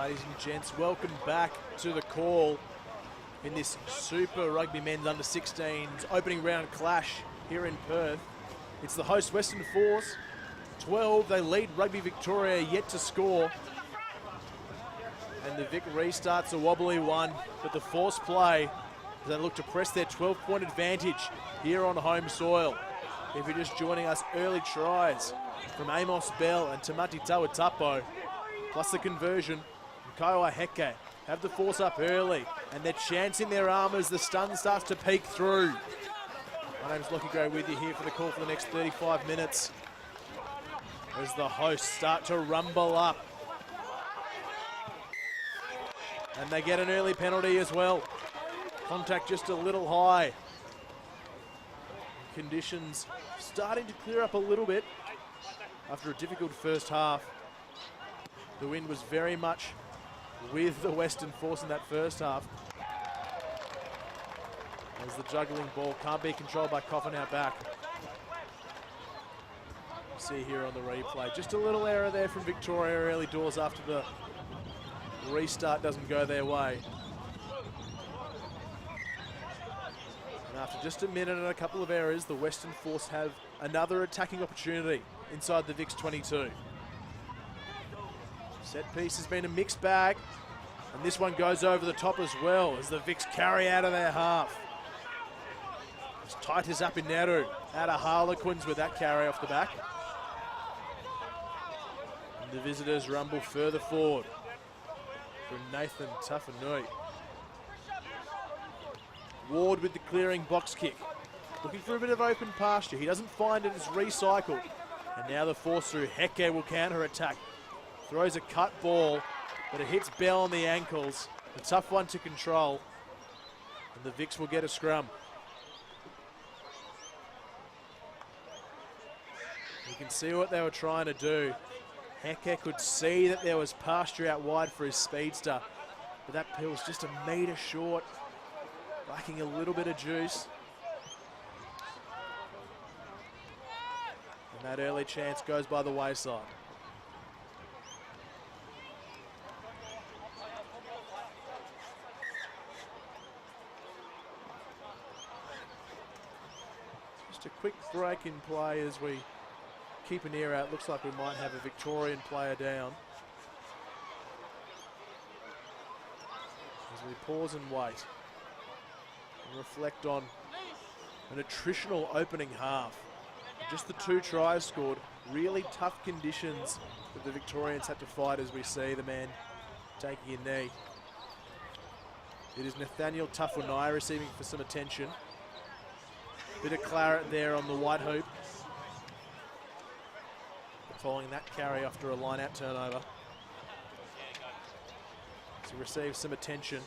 Ladies and gents, welcome back to the call in this Super Rugby Men's Under-16s opening round clash here in Perth. It's the host Western Force, 12, they lead Rugby Victoria, yet to score. And the Vic restarts a wobbly one, but the Force play as they look to press their 12-point advantage here on home soil. If you're just joining us, early tries from Amos Bell and Tamati Tawatapo, plus the conversion from Kaiwa Heke, have the Force up early, and they're chancing their arm as the stun starts to peek through. My name's Lockie Gray with you here for the call for the next 35 minutes as the hosts start to rumble up. And they get an early penalty as well. Contact just a little high. Conditions starting to clear up a little bit after a difficult first half. The wind was very much with the Western Force in that first half, as the juggling ball can't be controlled by Coffin out back. See here on the replay, just a little error there from Victoria early doors after the restart doesn't go their way. And after just a minute and a couple of errors, the Western Force have another attacking opportunity inside the Vic's 22. Set piece has been a mixed bag, and this one goes over the top as well as the Vics carry out of their half. As tight as Apineru out of Harlequins with that carry off the back. And the visitors rumble further forward from Nathan Tafanui. Ward with the clearing box kick. Looking for a bit of open pasture. He doesn't find it, it's recycled. And now the Force through Heke will counter attack. Throws a cut ball, but it hits Bell on the ankles. A tough one to control. And the Vics will get a scrum. You can see what they were trying to do. Heke could see that there was pasture out wide for his speedster, but that pill's just a metre short, lacking a little bit of juice. And that early chance goes by the wayside. Just a quick break in play as we keep an ear out. Looks like we might have a Victorian player down. As we pause and wait and reflect on an attritional opening half. Just the 2 tries scored, really tough conditions that the Victorians had to fight, as we see the man taking a knee. It is Nathaniel Tafunai receiving for some attention. Bit of claret there on the white hoop, following that carry after a line-out turnover. To receive some attention.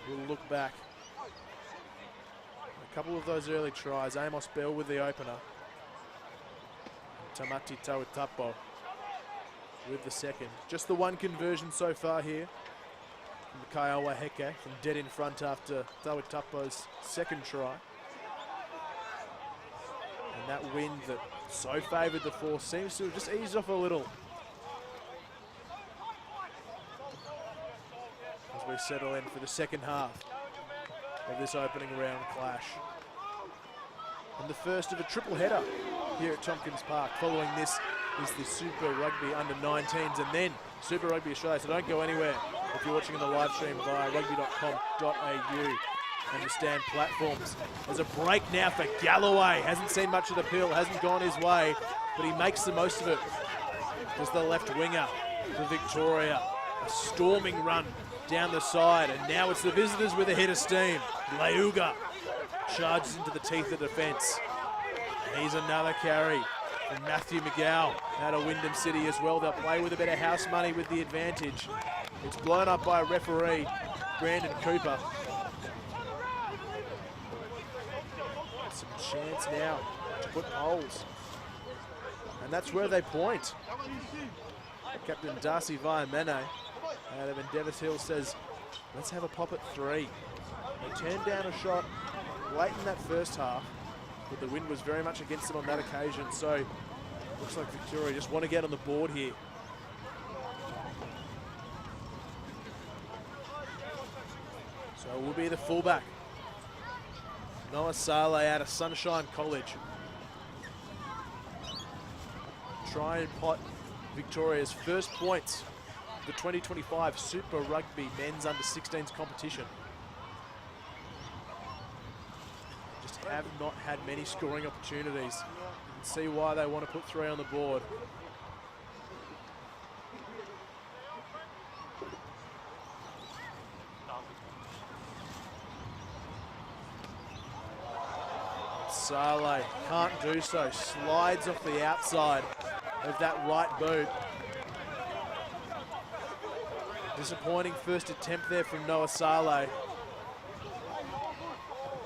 We'll look back. A couple of those early tries. Amos Bell with the opener. Tamati Tawatapo with the second. Just the one conversion so far here from Kaiwa Heke, from dead in front after Tawatapo's second try. And that wind that so favoured the Force seems to have just eased off a little. As we settle in for the second half of this opening round clash. And the first of a triple header here at Tompkins Park. Following this is the Super Rugby Under-19s and then Super Rugby Australia. So don't go anywhere if you're watching on the live stream via Rugby.com.au. Understand platforms. There's a break now for Galloway. Hasn't seen much of the pill, hasn't gone his way, but he makes the most of it. There's the left winger for Victoria. A storming run down the side, and now it's the visitors with a hit of steam. Leuga charges into the teeth of defence. Here's another carry from Matthew McGow out of Wyndham City as well. They'll play with a bit of house money with the advantage. It's blown up by a referee, Brandon Cooper. Some chance now to put poles. And that's where they point. Captain Darcy Viamene out of Endeavours Hill says, let's have a pop at 3. They turned down a shot late in that first half, but the wind was very much against them on that occasion. So looks like Victoria just want to get on the board here. It will be the fullback, Noah Saleh out of Sunshine College. Try and pot Victoria's first points of the 2025 Super Rugby Men's Under-16s competition. Just have not had many scoring opportunities. You can see why they want to put 3 on the board. Saleh can't do so, slides off the outside of that right boot. Disappointing first attempt there from Noah Saleh.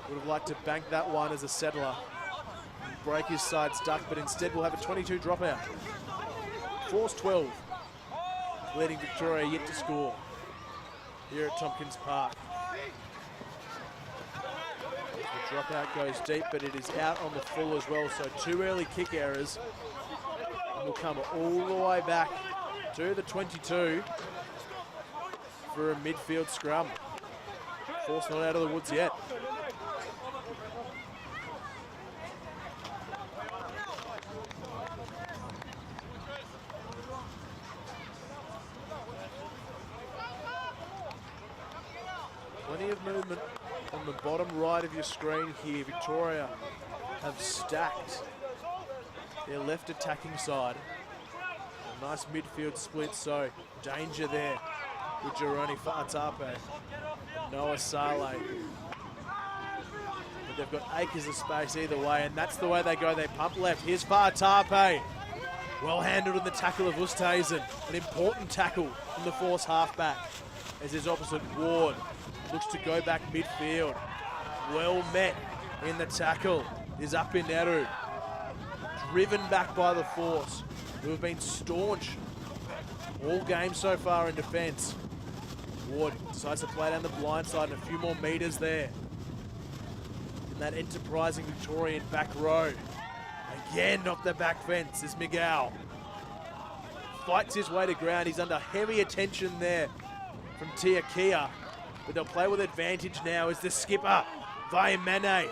Would have liked to bank that one as a settler. Break his side's duck, but instead we'll have a 22 dropout. Force 12, leading Victoria yet to score here at Tompkins Park. The dropout goes deep, but it is out on the full as well, so 2 early kick errors. And we'll come all the way back to the 22 for a midfield scrum. Force not out of the woods yet. Plenty of movement on the bottom right of your screen here. Victoria have stacked their left attacking side. A nice midfield split, so danger there with Jeroni Fa'atape, Noah Saleh. But they've got acres of space either way, and that's the way they go. They pump left. Here's Fa'atape. Well handled in the tackle of Oosthuizen. An important tackle from the Force halfback as his opposite Ward looks to go back midfield. Well met in the tackle is Apineru. Driven back by the Force, who have been staunch all game so far in defence. Ward decides to play down the blind side and a few more metres there. In that enterprising Victorian back row. Again off the back fence is Miguel. Fights his way to ground. He's under heavy attention there from Tiakia. But they'll play with advantage now as the skipper, Vaimane.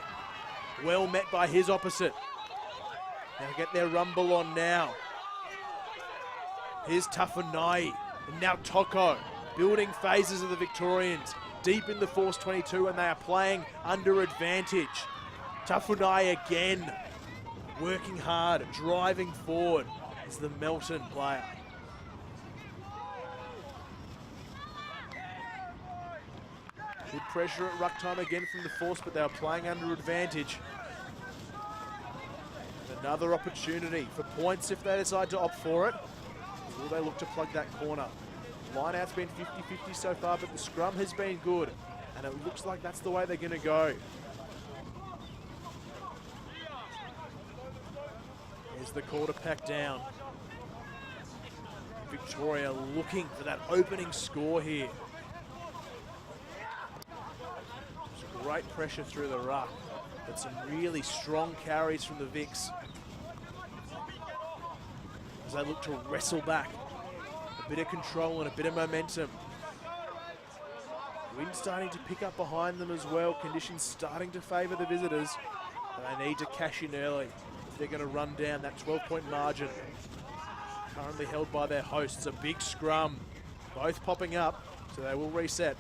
Well met by his opposite. They'll get their rumble on now. Here's Tafanai, and now Toko, building phases of the Victorians deep in the Force 22, and they are playing under advantage. Tafanai again, working hard, driving forward is the Melton player. Good pressure at ruck time again from the Force, but they are playing under advantage. Another opportunity for points if they decide to opt for it. Will they look to plug that corner? Line-out's been 50-50 so far, but the scrum has been good, and it looks like that's the way they're going to go. Here's the call to pack down. Victoria looking for that opening score here. Great pressure through the ruck, but some really strong carries from the Vics as they look to wrestle back. A bit of control and a bit of momentum. Wind starting to pick up behind them as well. Conditions starting to favour the visitors, but they need to cash in early if they're going to run down that 12-point margin currently held by their hosts. A big scrum, both popping up, so they will reset.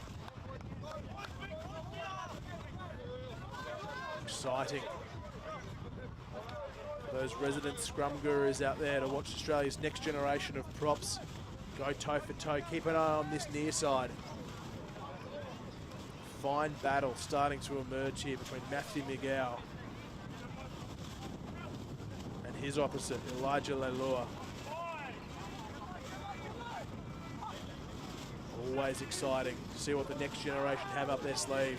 Exciting. Those resident scrum gurus out there to watch Australia's next generation of props go toe for toe. Keep an eye on this near side. Fine battle starting to emerge here between Matthew Miguel and his opposite, Elijah Leilua. Always exciting to see what the next generation have up their sleeve.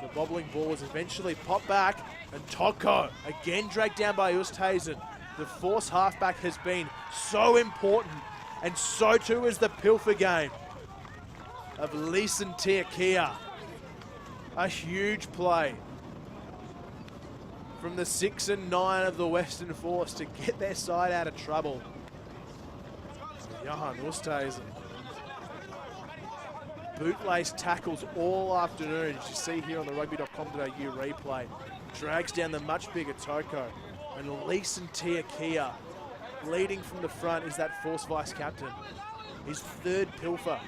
The bobbling ball is eventually popped back, and Toko again dragged down by Oosthuizen. The Force halfback has been so important, and so too is the pilfer game of Leeson Tiakia. A huge play from the 6 and 9 of the Western Force to get their side out of trouble. Johan Oosthuizen bootlace tackles all afternoon, as you see here on the Rugby.com.au replay. Drags down the much bigger Toko. And Leeson Tiakia, leading from the front, is that Force vice captain. His third pilfer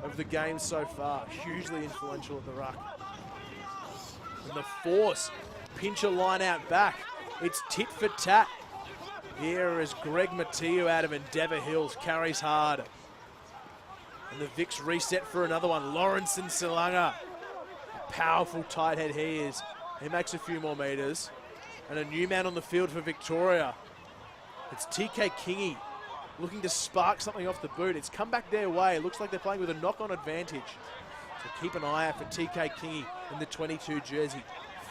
of the game so far. Hugely influential at the ruck. And the Force pinch a line out back. It's tit for tat. Here is Greg Matiu out of Endeavour Hills, carries hard. And the Vics reset for another one. Lawrence and Silanga. Powerful tight head he is. He makes a few more metres. And a new man on the field for Victoria. It's TK Kingy looking to spark something off the boot. It's come back their way. It looks like they're playing with a knock-on advantage. So keep an eye out for TK Kingy in the 22 jersey.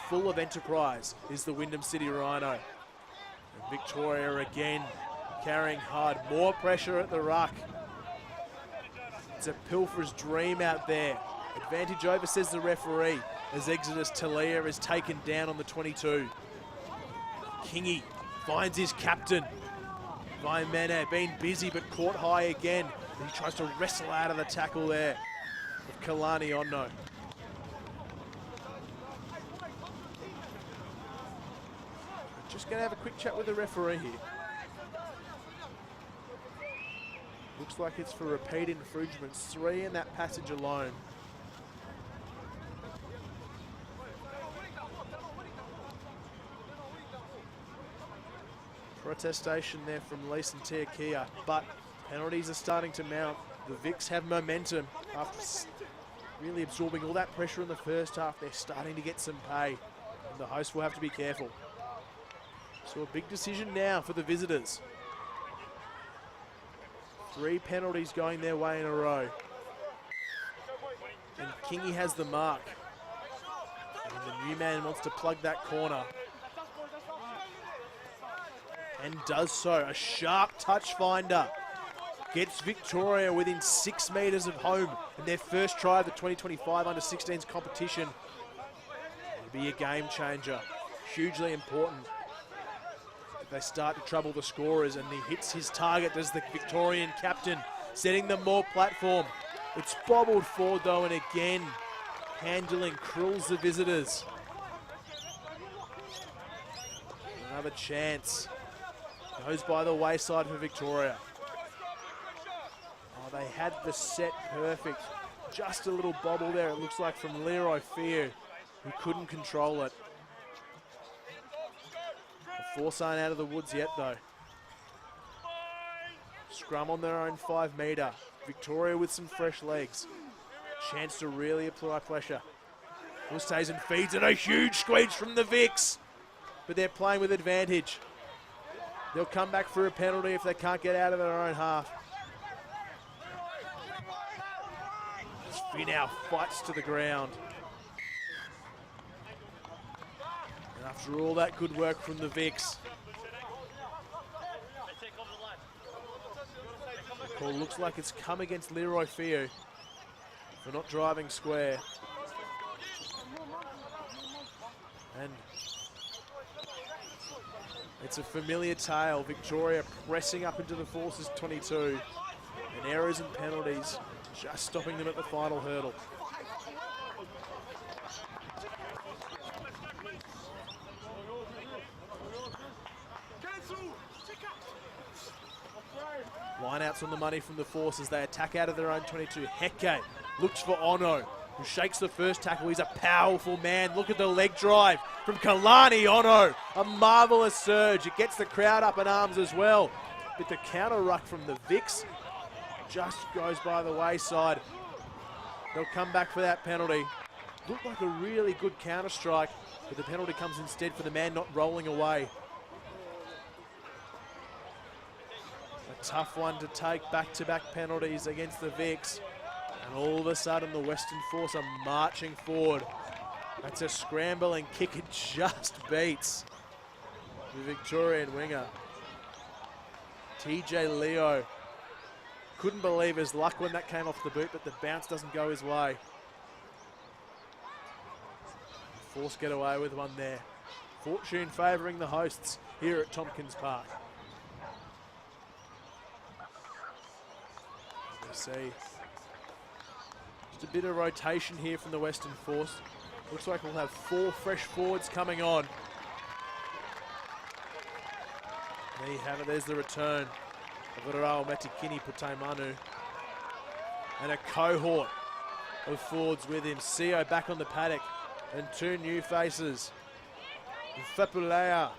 Full of enterprise is the Wyndham City Rhino. And Victoria again carrying hard. More pressure at the ruck. It's a pilfer's dream out there. Advantage over, says the referee, as Exodus Talia is taken down on the 22. Kingy finds his captain. Vaimene been busy but caught high again. And he tries to wrestle out of the tackle there of Kalani Onno. Just going to have a quick chat with the referee here. Looks like it's for repeat infringements, 3 in that passage alone. Protestation there from Leeson Tiakia, but penalties are starting to mount. The Vics have momentum after really absorbing all that pressure in the first half. They're starting to get some pay, and the hosts will have to be careful. So a big decision now for the visitors. 3 penalties going their way in a row. And Kingy has the mark. And the new man wants to plug that corner. And does so. A sharp touch finder. Gets Victoria within 6 metres of home. And their first try of the 2025 Under-16s competition. It'll be a game changer. Hugely important. They start to trouble the scorers, and he hits his target as the Victorian captain, setting them more platform. It's bobbled forward though, and again, handling cruels the visitors. Another chance. Goes by the wayside for Victoria. Oh, they had the set perfect. Just a little bobble there, it looks like, from Leroy Fear, who couldn't control it. The Force aren't out of the woods yet, though. Scrum on their own 5 metre. Victoria with some fresh legs. Chance to really apply pressure. Oosthuizen feeds it. A huge squeeze from the Vics. But they're playing with advantage. They'll come back for a penalty if they can't get out of their own half. Finau fights to the ground. And after all that good work from the Vics, the call looks like it's come against Leroy Feo for not driving square. And it's a familiar tale. Victoria pressing up into the Forces 22. And errors and penalties just stopping them at the final hurdle. Lineouts on the money from the Force as they attack out of their own 22. Heke looks for Ono, who shakes the first tackle. He's a powerful man. Look at the leg drive from Kalani Ono. A marvellous surge. It gets the crowd up in arms as well. But the counter ruck from the Vics just goes by the wayside. They'll come back for that penalty. Looked like a really good counter strike, but the penalty comes instead for the man not rolling away. A tough one to take, back-to-back penalties against the Vics. And all of a sudden the Western Force are marching forward. That's a scrambling kick. It just beats the Victorian winger. TJ Leo couldn't believe his luck when that came off the boot, but the bounce doesn't go his way. Force get away with one there. Fortune favouring the hosts here at Tompkins Park. We see Just a bit of rotation here from the Western Force. Looks like we'll have 4 fresh forwards coming on. There you have it, there's the return of Rao Metikini Putaimanu. And a cohort of forwards with him. Sio back on the paddock, and 2 new faces. Fepulea.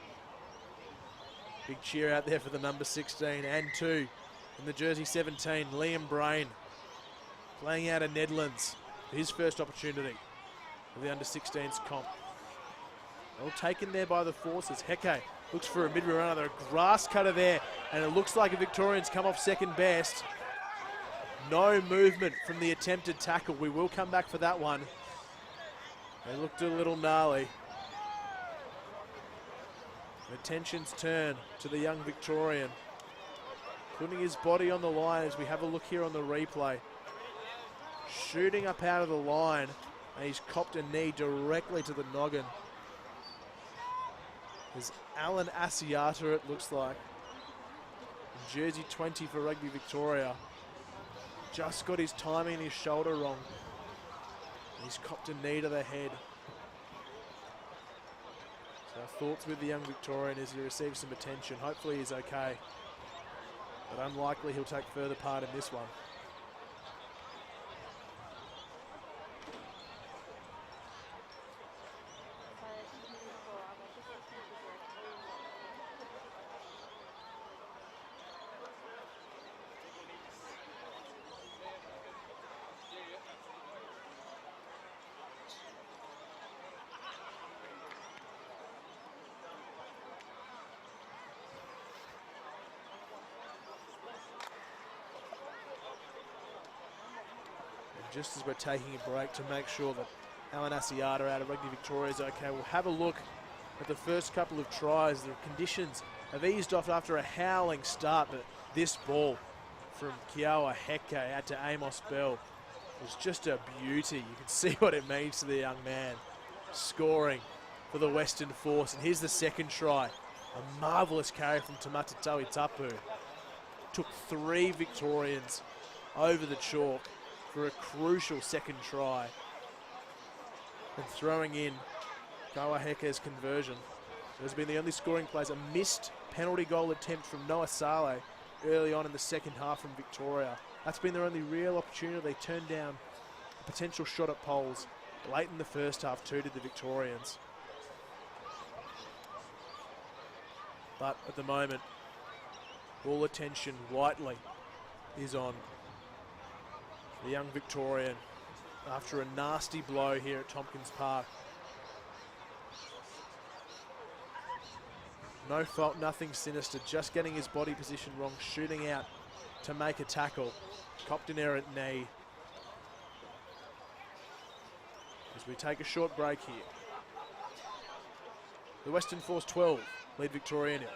Big cheer out there for the number 16, and 2 in the jersey 17, Liam Brain, playing out of Netherlands for his first opportunity of the under-16s comp. Well taken there by the Forces. Heke looks for a midway runner, a grass cutter there, and it looks like the Victorians come off second best. No movement from the attempted tackle. We will come back for that one. They looked a little gnarly. Attentions turn to the young Victorian, putting his body on the line as we have a look here on the replay. Shooting up out of the line, and he's copped a knee directly to the noggin. There's Alan Asiata, it looks like. Jersey 20 for Rugby Victoria. Just got his timing and his shoulder wrong. He's copped a knee to the head. So our thoughts with the young Victorian as he receives some attention. Hopefully he's okay, but unlikely he'll take further part in this one. Just as we're taking a break to make sure that Alan Asiata out of Rugby Victoria is okay, we'll have a look at the first couple of tries. The conditions have eased off after a howling start, but this ball from Kiawa Heke out to Amos Bell was just a beauty. You can see what it means to the young man, scoring for the Western Force. And here's the second try, a marvellous carry from Tamata Tapu. Took 3 Victorians over the chalk for a crucial second try, and throwing in Kawaheke's conversion. There's been the only scoring plays, a missed penalty goal attempt from Noah Saleh early on in the second half from Victoria. That's been their only real opportunity. They turned down a potential shot at poles late in the first half too, did the Victorians. But at the moment, all attention rightly is on the young Victorian after a nasty blow here at Tompkins Park. No fault, nothing sinister, just getting his body position wrong, shooting out to make a tackle. Copped an errant knee. As we take a short break here. The Western Force 12 lead Victoria nil.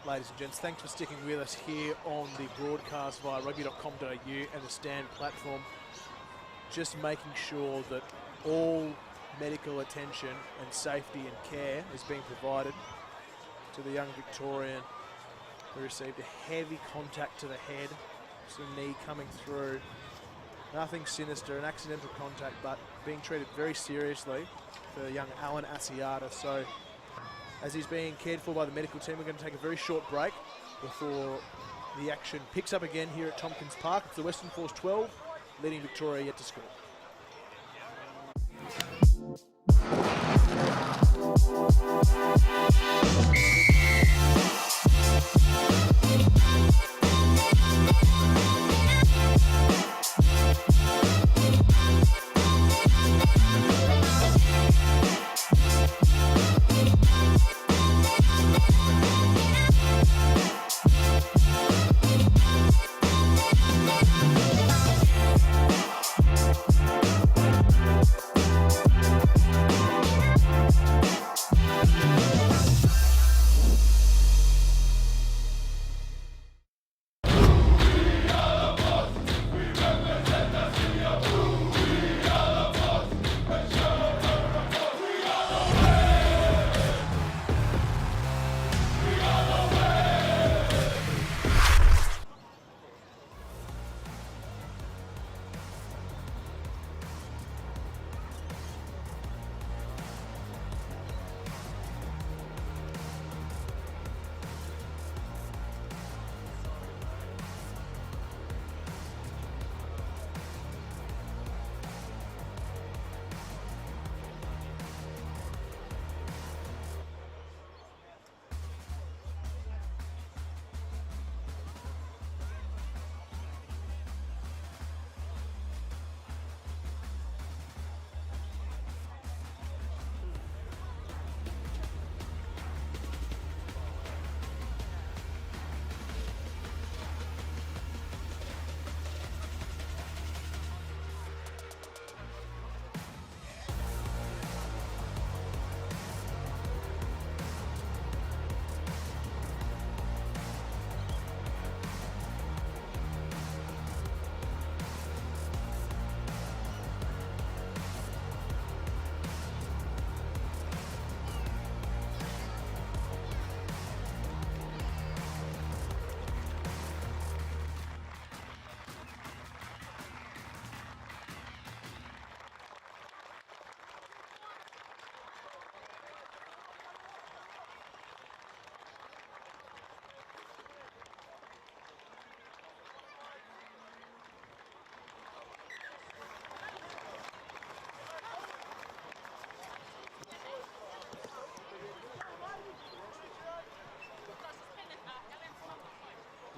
ladies and gents. Thanks for sticking with us here on the broadcast via Rugby.com.au and the Stand platform. Just making sure that all medical attention and safety and care is being provided to the young Victorian who received a heavy contact to the head. Some knee coming through. Nothing sinister, an accidental contact, but being treated very seriously for young Alan Asiata. So as he's being cared for by the medical team, we're going to take a very short break before the action picks up again here at Tompkins Park. It's the Western Force 12, leading Victoria yet to score.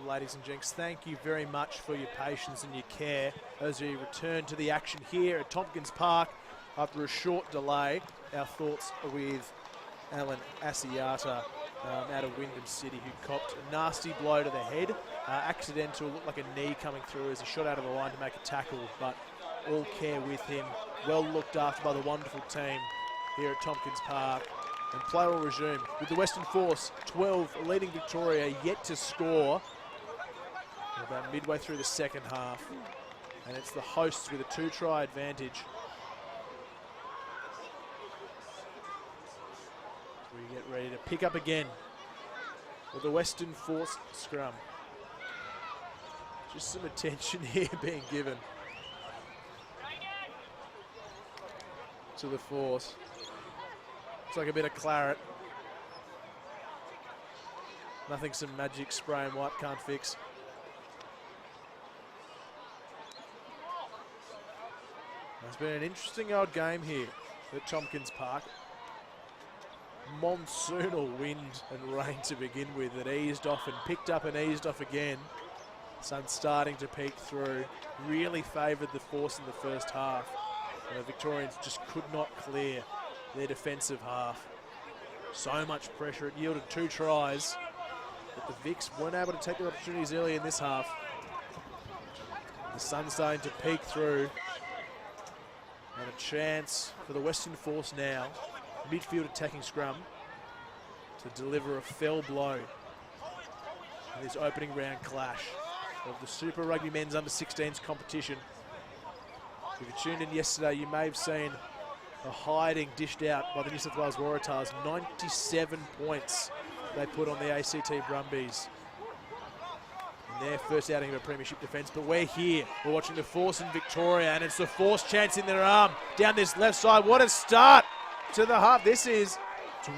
Ladies and gents, thank you very much for your patience and your care as we return to the action here at Tompkins Park after a short delay. Our thoughts are with Alan Asiata out of Wyndham City, who copped a nasty blow to the head. Accidental, looked like a knee coming through as he shot out of the line to make a tackle, but all care with him. Well looked after by the wonderful team here at Tompkins Park. And play will resume with the Western Force 12 leading Victoria yet to score. We're about midway through the second half, and it's the hosts with a 2-try advantage. We get ready to pick up again with the Western Force scrum. Just some attention here being given to the Force. Looks like a bit of claret. Nothing some magic spray and wipe can't fix. It's been an interesting old game here at Tompkins Park. Monsoonal wind and rain to begin with that eased off and picked up and eased off again. Sun starting to peek through. Really favoured the Force in the first half. And the Victorians just could not clear their defensive half. So much pressure. It yielded 2 tries. But the Vics weren't able to take their opportunities early in this half. The sun's starting to peek through. And a chance for the Western Force now, midfield attacking scrum, to deliver a fell blow in this opening round clash of the Super Rugby Men's Under-16s competition. If you tuned in yesterday, you may have seen a hiding dished out by the New South Wales Waratahs. 97 points they put on the ACT Brumbies in their first outing of a premiership defence. But we're here. We're watching the Force in Victoria, and it's the Force chance in their arm down this left side. What a start to the half. It's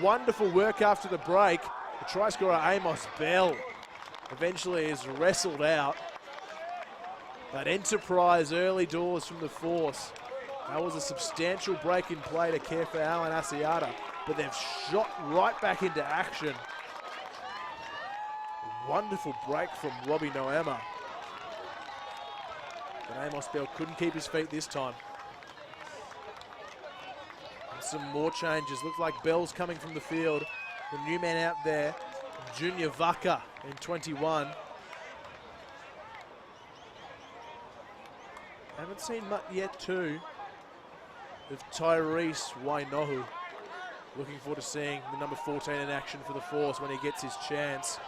wonderful work after the break. The try scorer, Amos Bell, eventually is wrestled out. But enterprise early doors from the Force. That was a substantial break in play to care for Alan Asiata, but they've shot right back into action. A wonderful break from Robbie Noema. But Amos Bell couldn't keep his feet this time. And some more changes. Looks like Bell's coming from the field. The new man out there, Junior Vaka in 21. Haven't seen much yet too of Tyrese Wainohu. Looking forward to seeing the number 14 in action for the Force when he gets his chance.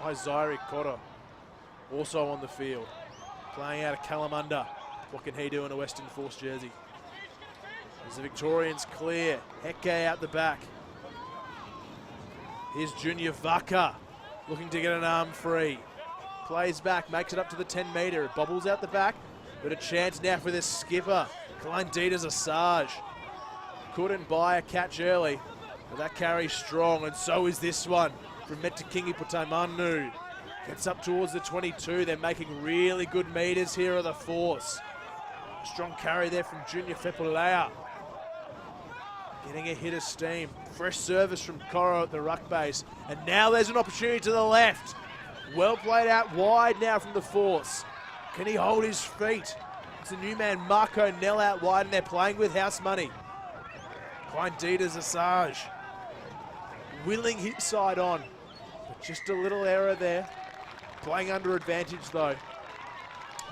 Isaiah Cotter also on the field, playing out of Kalamunda. What can he do in a Western Force jersey? As the Victorians clear, Heke out the back. Here's Junior Vaka looking to get an arm free. Plays back, makes it up to the 10 metre. It bobbles out the back, but a chance now for this skipper, Kalindita Assange. Couldn't buy a catch early, but that carries strong, and so is this one from Metakingi Putaimanu. Gets up towards the 22. They're making really good metres here of the Force. Strong carry there from Junior Fepulea. Getting a hit of steam. Fresh service from Coro at the ruck base. And now there's an opportunity to the left. Well played out wide now from the Force. Can he hold his feet? It's the new man Marco Nell out wide, and they're playing with house money. Kalindita Assange willing hit side on, but just a little error there. Playing under advantage though.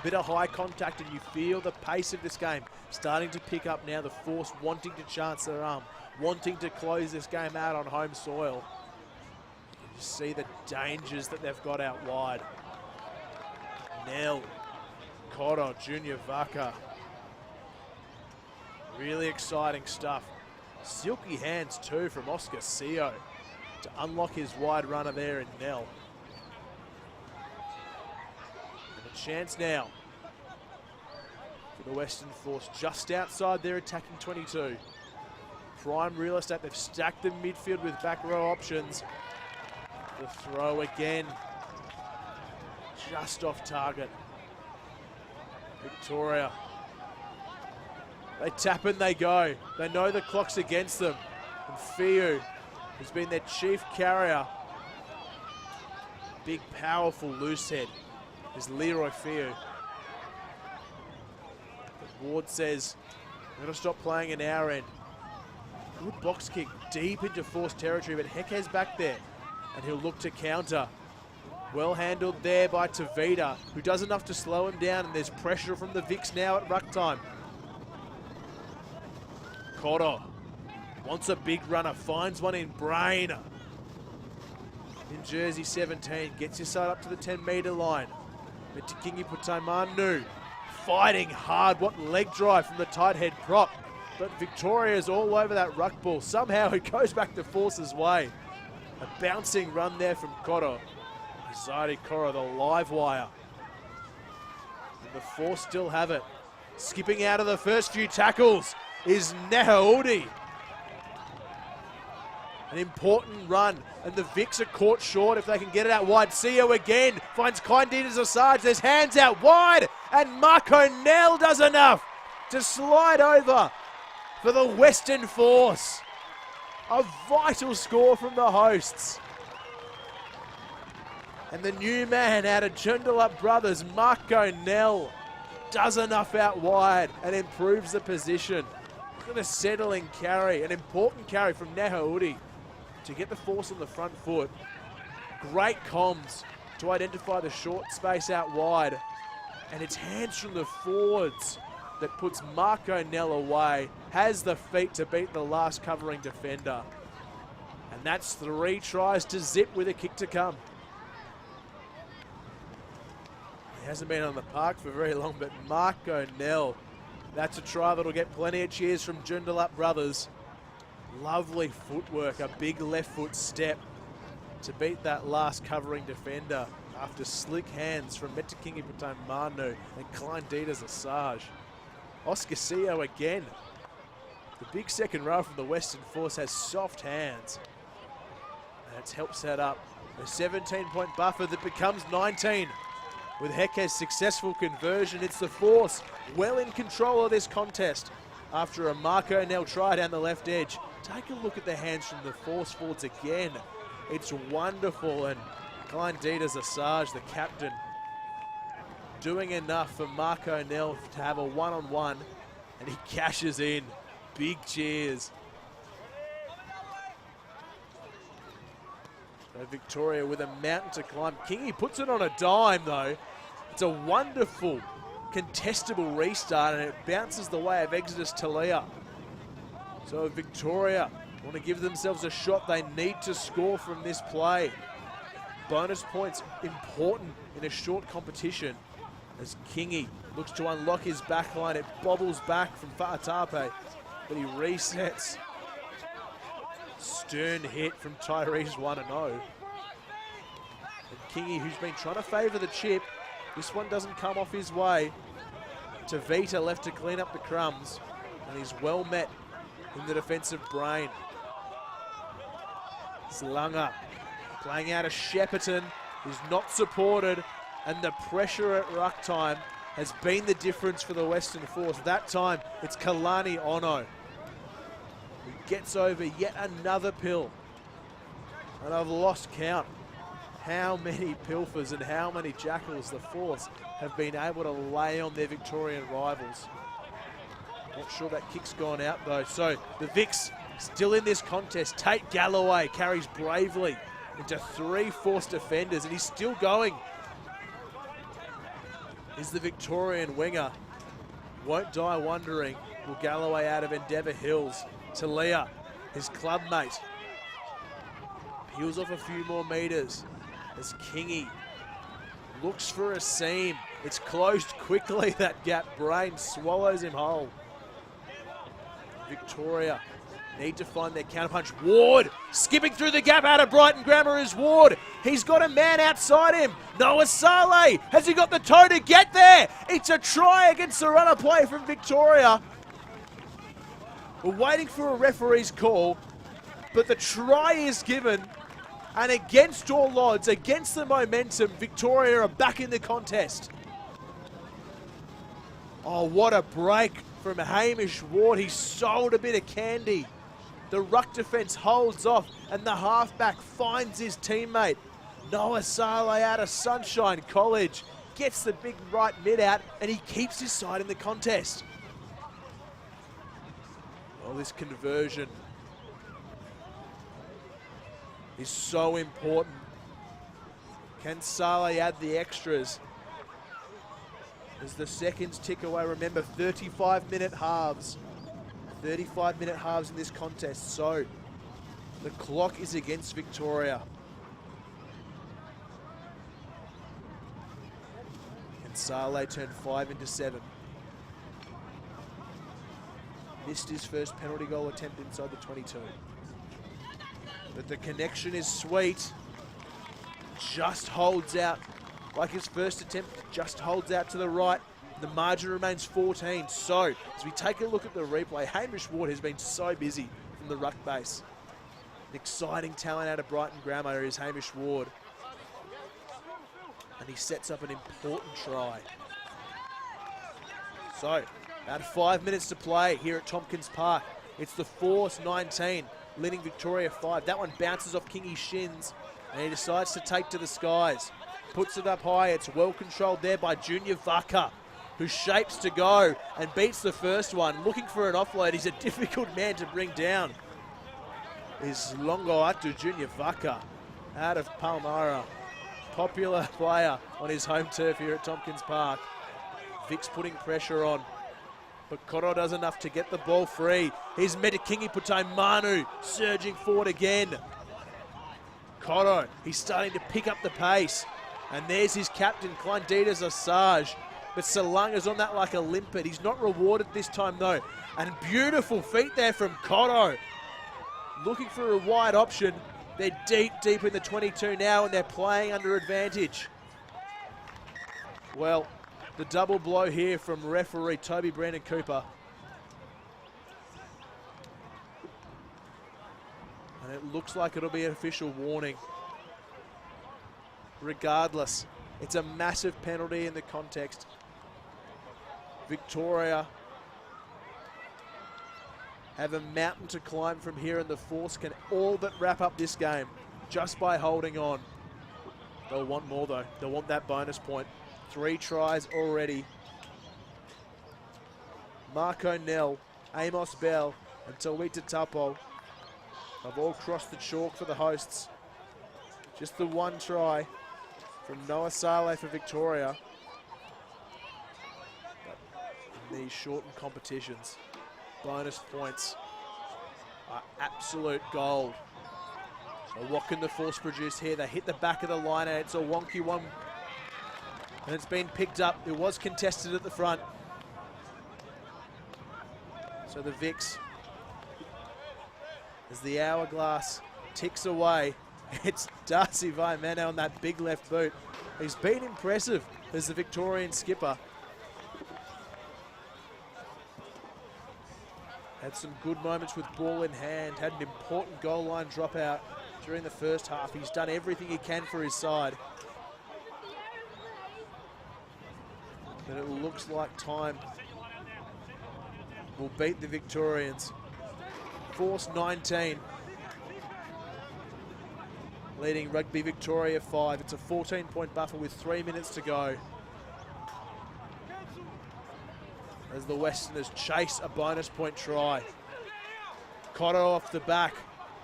Bit of high contact, and you feel the pace of this game starting to pick up now. The Force wanting to chance their arm, wanting to close this game out on home soil. You see the dangers that they've got out wide. Nell, Cotto, Junior Vaka. Really exciting stuff. Silky hands too from Oscar Seo to unlock his wide runner there in Nell. And a chance now for the Western Force just outside their attacking 22. Prime real estate. They've stacked the midfield with back row options. The throw again, just off target. Victoria, they tap and they go. They know the clock's against them. And Fiu, who's been their chief carrier, big, powerful loose head, is Leroy Fiu. But Ward says, we're going to stop playing in our end. Good box kick deep into Force territory, but Heke's back there. And he'll look to counter. Well handled there by Tavita, who does enough to slow him down, and there's pressure from the Vics now at ruck time. Cotto wants a big runner, finds one in Brain. In jersey 17, gets his side up to the 10 metre line. Metakingi Putaimanu fighting hard. What leg drive from the tight head prop. But Victoria's all over that ruck ball. Somehow it goes back to Force's way. A bouncing run there from Cotto. Zadi Coro, the live wire. And the Force still have it. Skipping out of the first few tackles is Nehaudi. An important run. And the Vics are caught short if they can get it out wide. Seo again finds Kalindita Assange. There's hands out wide. And Marco Nell does enough to slide over for the Western Force. A vital score from the hosts. And the new man out of Joondalup Brothers, Marco Nell, does enough out wide and improves the position. Look at a settling carry, an important carry from Nehaudi to get the Force on the front foot. Great comms to identify the short space out wide. And it's hands from the forwards that puts Marco Nell away, has the feet to beat the last covering defender. And that's 3 tries to zip with a kick to come. He hasn't been on the park for very long, but Mark O'Neill, that's a try that'll get plenty of cheers from Joondalup brothers. Lovely footwork, a big left foot step to beat that last covering defender after slick hands from Metakingi Patang Manu and Klein Dieters Assange. Oscar Sio again. The big second row from the Western Force has soft hands. And it's helped set up a 17-point buffer that becomes 19. With Heke's successful conversion, it's the Force well in control of this contest after a Mark O'Neill try down the left edge. Take a look at the hands from the Force forwards again. It's wonderful, and Klein Dieters Assange, the captain, doing enough for Mark O'Neill to have a one-on-one, and he cashes in. Big cheers. So Victoria with a mountain to climb. Kingy puts it on a dime though. It's a wonderful contestable restart, and it bounces the way of Exodus Talia. So Victoria want to give themselves a shot. They need to score from this play. Bonus points important in a short competition as Kingy looks to unlock his back line. It bobbles back from Fa'atape, but he resets. Stern hit from Tyrese 1-0. And Kingy, who's been trying to favour the chip, this one doesn't come off his way. Tavita left to clean up the crumbs, and he's well met in the defensive brain. Slunga playing out of Shepparton, who's not supported, and the pressure at ruck time has been the difference for the Western Force. That time, it's Kalani Ono who gets over yet another pill. And I've lost count how many pilfers and how many jackals the Force have been able to lay on their Victorian rivals. Not sure that kick's gone out though. So the Vics still in this contest. Tate Galloway carries bravely into 3 Force defenders, and he's still going. Is the Victorian winger. Won't die wondering. Will Galloway out of Endeavour Hills. Talia, his clubmate, peels off a few more metres as Kingy looks for a seam. It's closed quickly, that gap. Brain swallows him whole. Victoria need to find their counterpunch. Ward skipping through the gap out of Brighton Grammar is Ward. He's got a man outside him. Noah Saleh, has he got the toe to get there? It's a try against the runner play from Victoria. We're waiting for a referee's call, but the try is given, and against all odds, against the momentum, Victoria are back in the contest. Oh, what a break from Hamish Ward. He sold a bit of candy. The ruck defence holds off, and the halfback finds his teammate. Noah Saleh out of Sunshine College gets the big right mid out, and he keeps his side in the contest. Well, this conversion is so important. Can Saleh add the extras as the seconds tick away? Remember, 35-minute halves. 35-minute halves in this contest, so the clock is against Victoria. Can Saleh turn 5 into 7? Missed his first penalty goal attempt inside the 22. But the connection is sweet. Just holds out. Like his first attempt, just holds out to the right. The margin remains 14. So, as we take a look at the replay, Hamish Ward has been so busy from the ruck base. An exciting talent out of Brighton Grammar is Hamish Ward. And he sets up an important try. So, about 5 minutes to play here at Tompkins Park. It's the Force 19, leading Victoria 5. That one bounces off Kingy's shins, and he decides to take to the skies. Puts it up high. It's well controlled there by Junior Vaka, who shapes to go and beats the first one. Looking for an offload. He's a difficult man to bring down. Is Longoatu Junior Vaka out of Palmyra. Popular player on his home turf here at Tompkins Park. Vic's putting pressure on, but Koro does enough to get the ball free. Here's Metakingi Putai Manu surging forward again. Cotto, he's starting to pick up the pace. And there's his captain, Clonditas Osage. But Salunga's on that like a limpet. He's not rewarded this time though. And beautiful feet there from Cotto. Looking for a wide option. They're deep in the 22 now, and they're playing under advantage. Well, the double blow here from referee Toby Brandon Cooper. And it looks like it'll be an official warning. Regardless, it's a massive penalty in the context. Victoria have a mountain to climb from here, and the Force can all but wrap up this game just by holding on. They'll want more though. They'll want that bonus point. 3 tries already. Marco Nell, Amos Bell, and Tawita Tapo have all crossed the chalk for the hosts. Just the 1 try from Noah Saleh for Victoria. But in these shortened competitions, bonus points are absolute gold. So what can the Force produce here? They hit the back of the line, and it's a wonky one. And it's been picked up. It was contested at the front. So the Vics, as the hourglass ticks away, it's Darcy Vaimana on that big left boot. He's been impressive as the Victorian skipper. Had some good moments with ball in hand, had an important goal line dropout during the first half. He's done everything he can for his side. But it looks like time will beat the Victorians. Force 19. Leading Rugby Victoria 5. It's a 14-point buffer with 3 minutes to go. As the Westerners chase a bonus point try. Cotto off the back.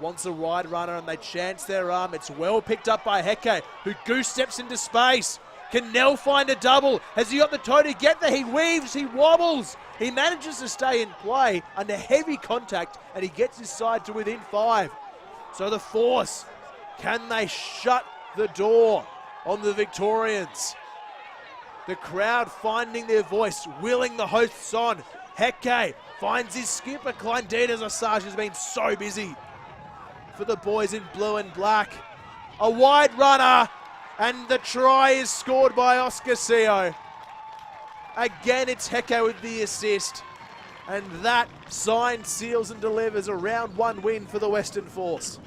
Wants a wide runner, and they chance their arm. It's well picked up by Heke, who goose steps into space. Can Nell find a double? Has he got the toe to get there? He weaves, he wobbles. He manages to stay in play under heavy contact, and he gets his side to within 5. So the Force, can they shut the door on the Victorians? The crowd finding their voice, willing the hosts on. Heke finds his skipper. Clonditas Osage has been so busy for the boys in blue and black. A wide runner, and the try is scored by Oscar Seo. Again, it's Heke with the assist. And that signs, seals, and delivers a round 1 win for the Western Force.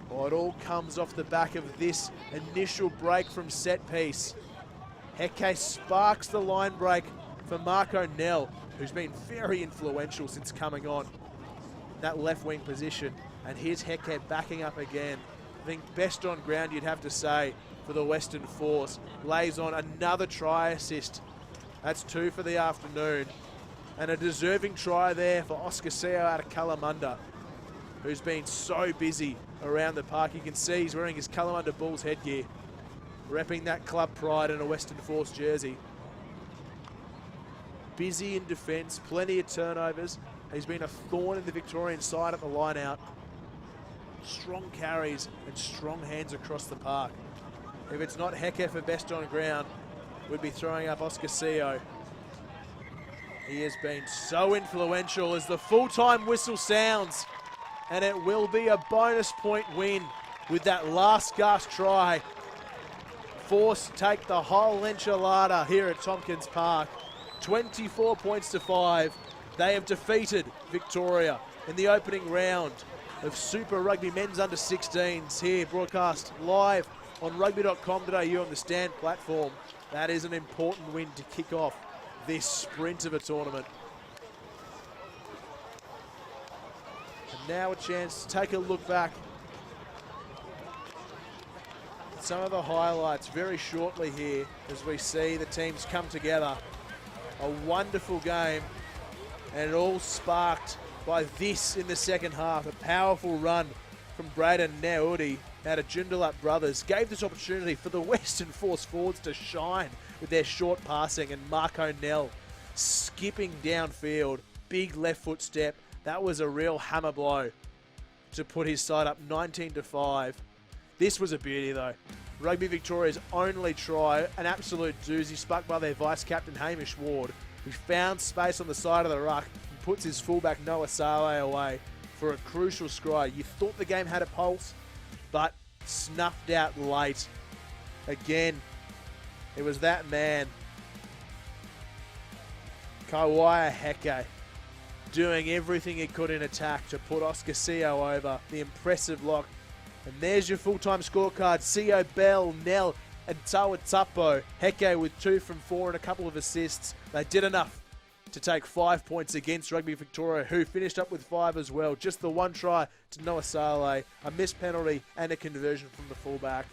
Well, it all comes off the back of this initial break from set piece. Heke sparks the line break for Marco Nell, who's been very influential since coming on that left wing position. And here's Heke backing up again. I think best on ground, you'd have to say, for the Western Force. Lays on another try assist. That's 2 for the afternoon. And a deserving try there for Oscar Seo out of Kalamunda, who's been so busy around the park. You can see he's wearing his Kalamunda Bulls headgear, repping that club pride in a Western Force jersey. Busy in defence, plenty of turnovers. He's been a thorn in the Victorian side at the line out. Strong carries and strong hands across the park. If it's not Heke for best on ground, we'd be throwing up Oscar Seo. He has been so influential as the full-time whistle sounds. And it will be a bonus point win with that last gasp try. Force take the whole enchilada here at Tompkins Park. 24 points to 5. They have defeated Victoria in the opening round of Super Rugby Men's Under 16s here, broadcast live on Rugby.com.au on the Stand platform. That is an important win to kick off this sprint of a tournament. Now a chance to take a look back at some of the highlights very shortly here as we see the teams come together. A wonderful game, and it all sparked by this in the second half. A powerful run from Braden Naudi out of Joondalup Brothers gave this opportunity for the Western Force forwards to shine with their short passing, and Marco Nell skipping downfield, big left foot step. That was a real hammer blow to put his side up 19-5. This was a beauty though. Rugby Victoria's only try, an absolute doozy, sparked by their vice-captain Hamish Ward, who found space on the side of the ruck and puts his fullback Noah Saleh away for a crucial scry. You thought the game had a pulse, but snuffed out late. Again, it was that man, Kawaya Heke, doing everything he could in attack to put Oscar Seo over. The impressive lock. And there's your full-time scorecard. Seo, Bell, Nell, and Tawa Tapo. Heke with 2 from 4 and a couple of assists. They did enough to take 5 points against Rugby Victoria, who finished up with 5 as well. Just the one try to Noah Saleh, a missed penalty, and a conversion from the fullback.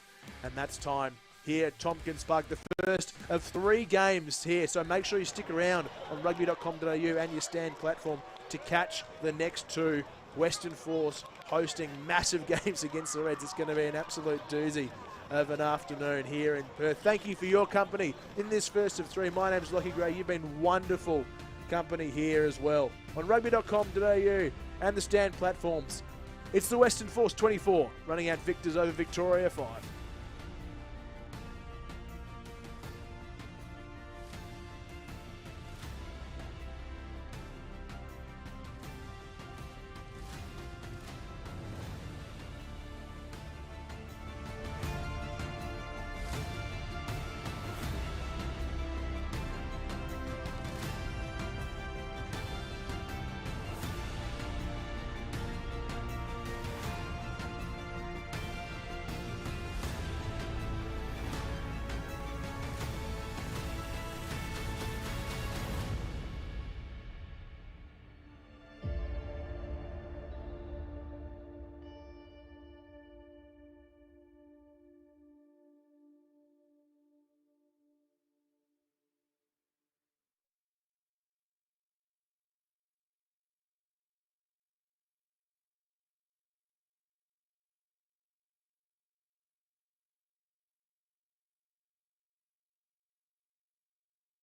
And that's time here at Tompkins Park, the first of 3 games here. So make sure you stick around on Rugby.com.au and your Stand platform to catch the next 2. Western Force hosting massive games against the Reds. It's going to be an absolute doozy of an afternoon here in Perth. Thank you for your company in this first of 3. My name's Lockie Gray. You've been wonderful company here as well. On Rugby.com.au and the Stand platforms, it's the Western Force 24 running out victors over Victoria 5.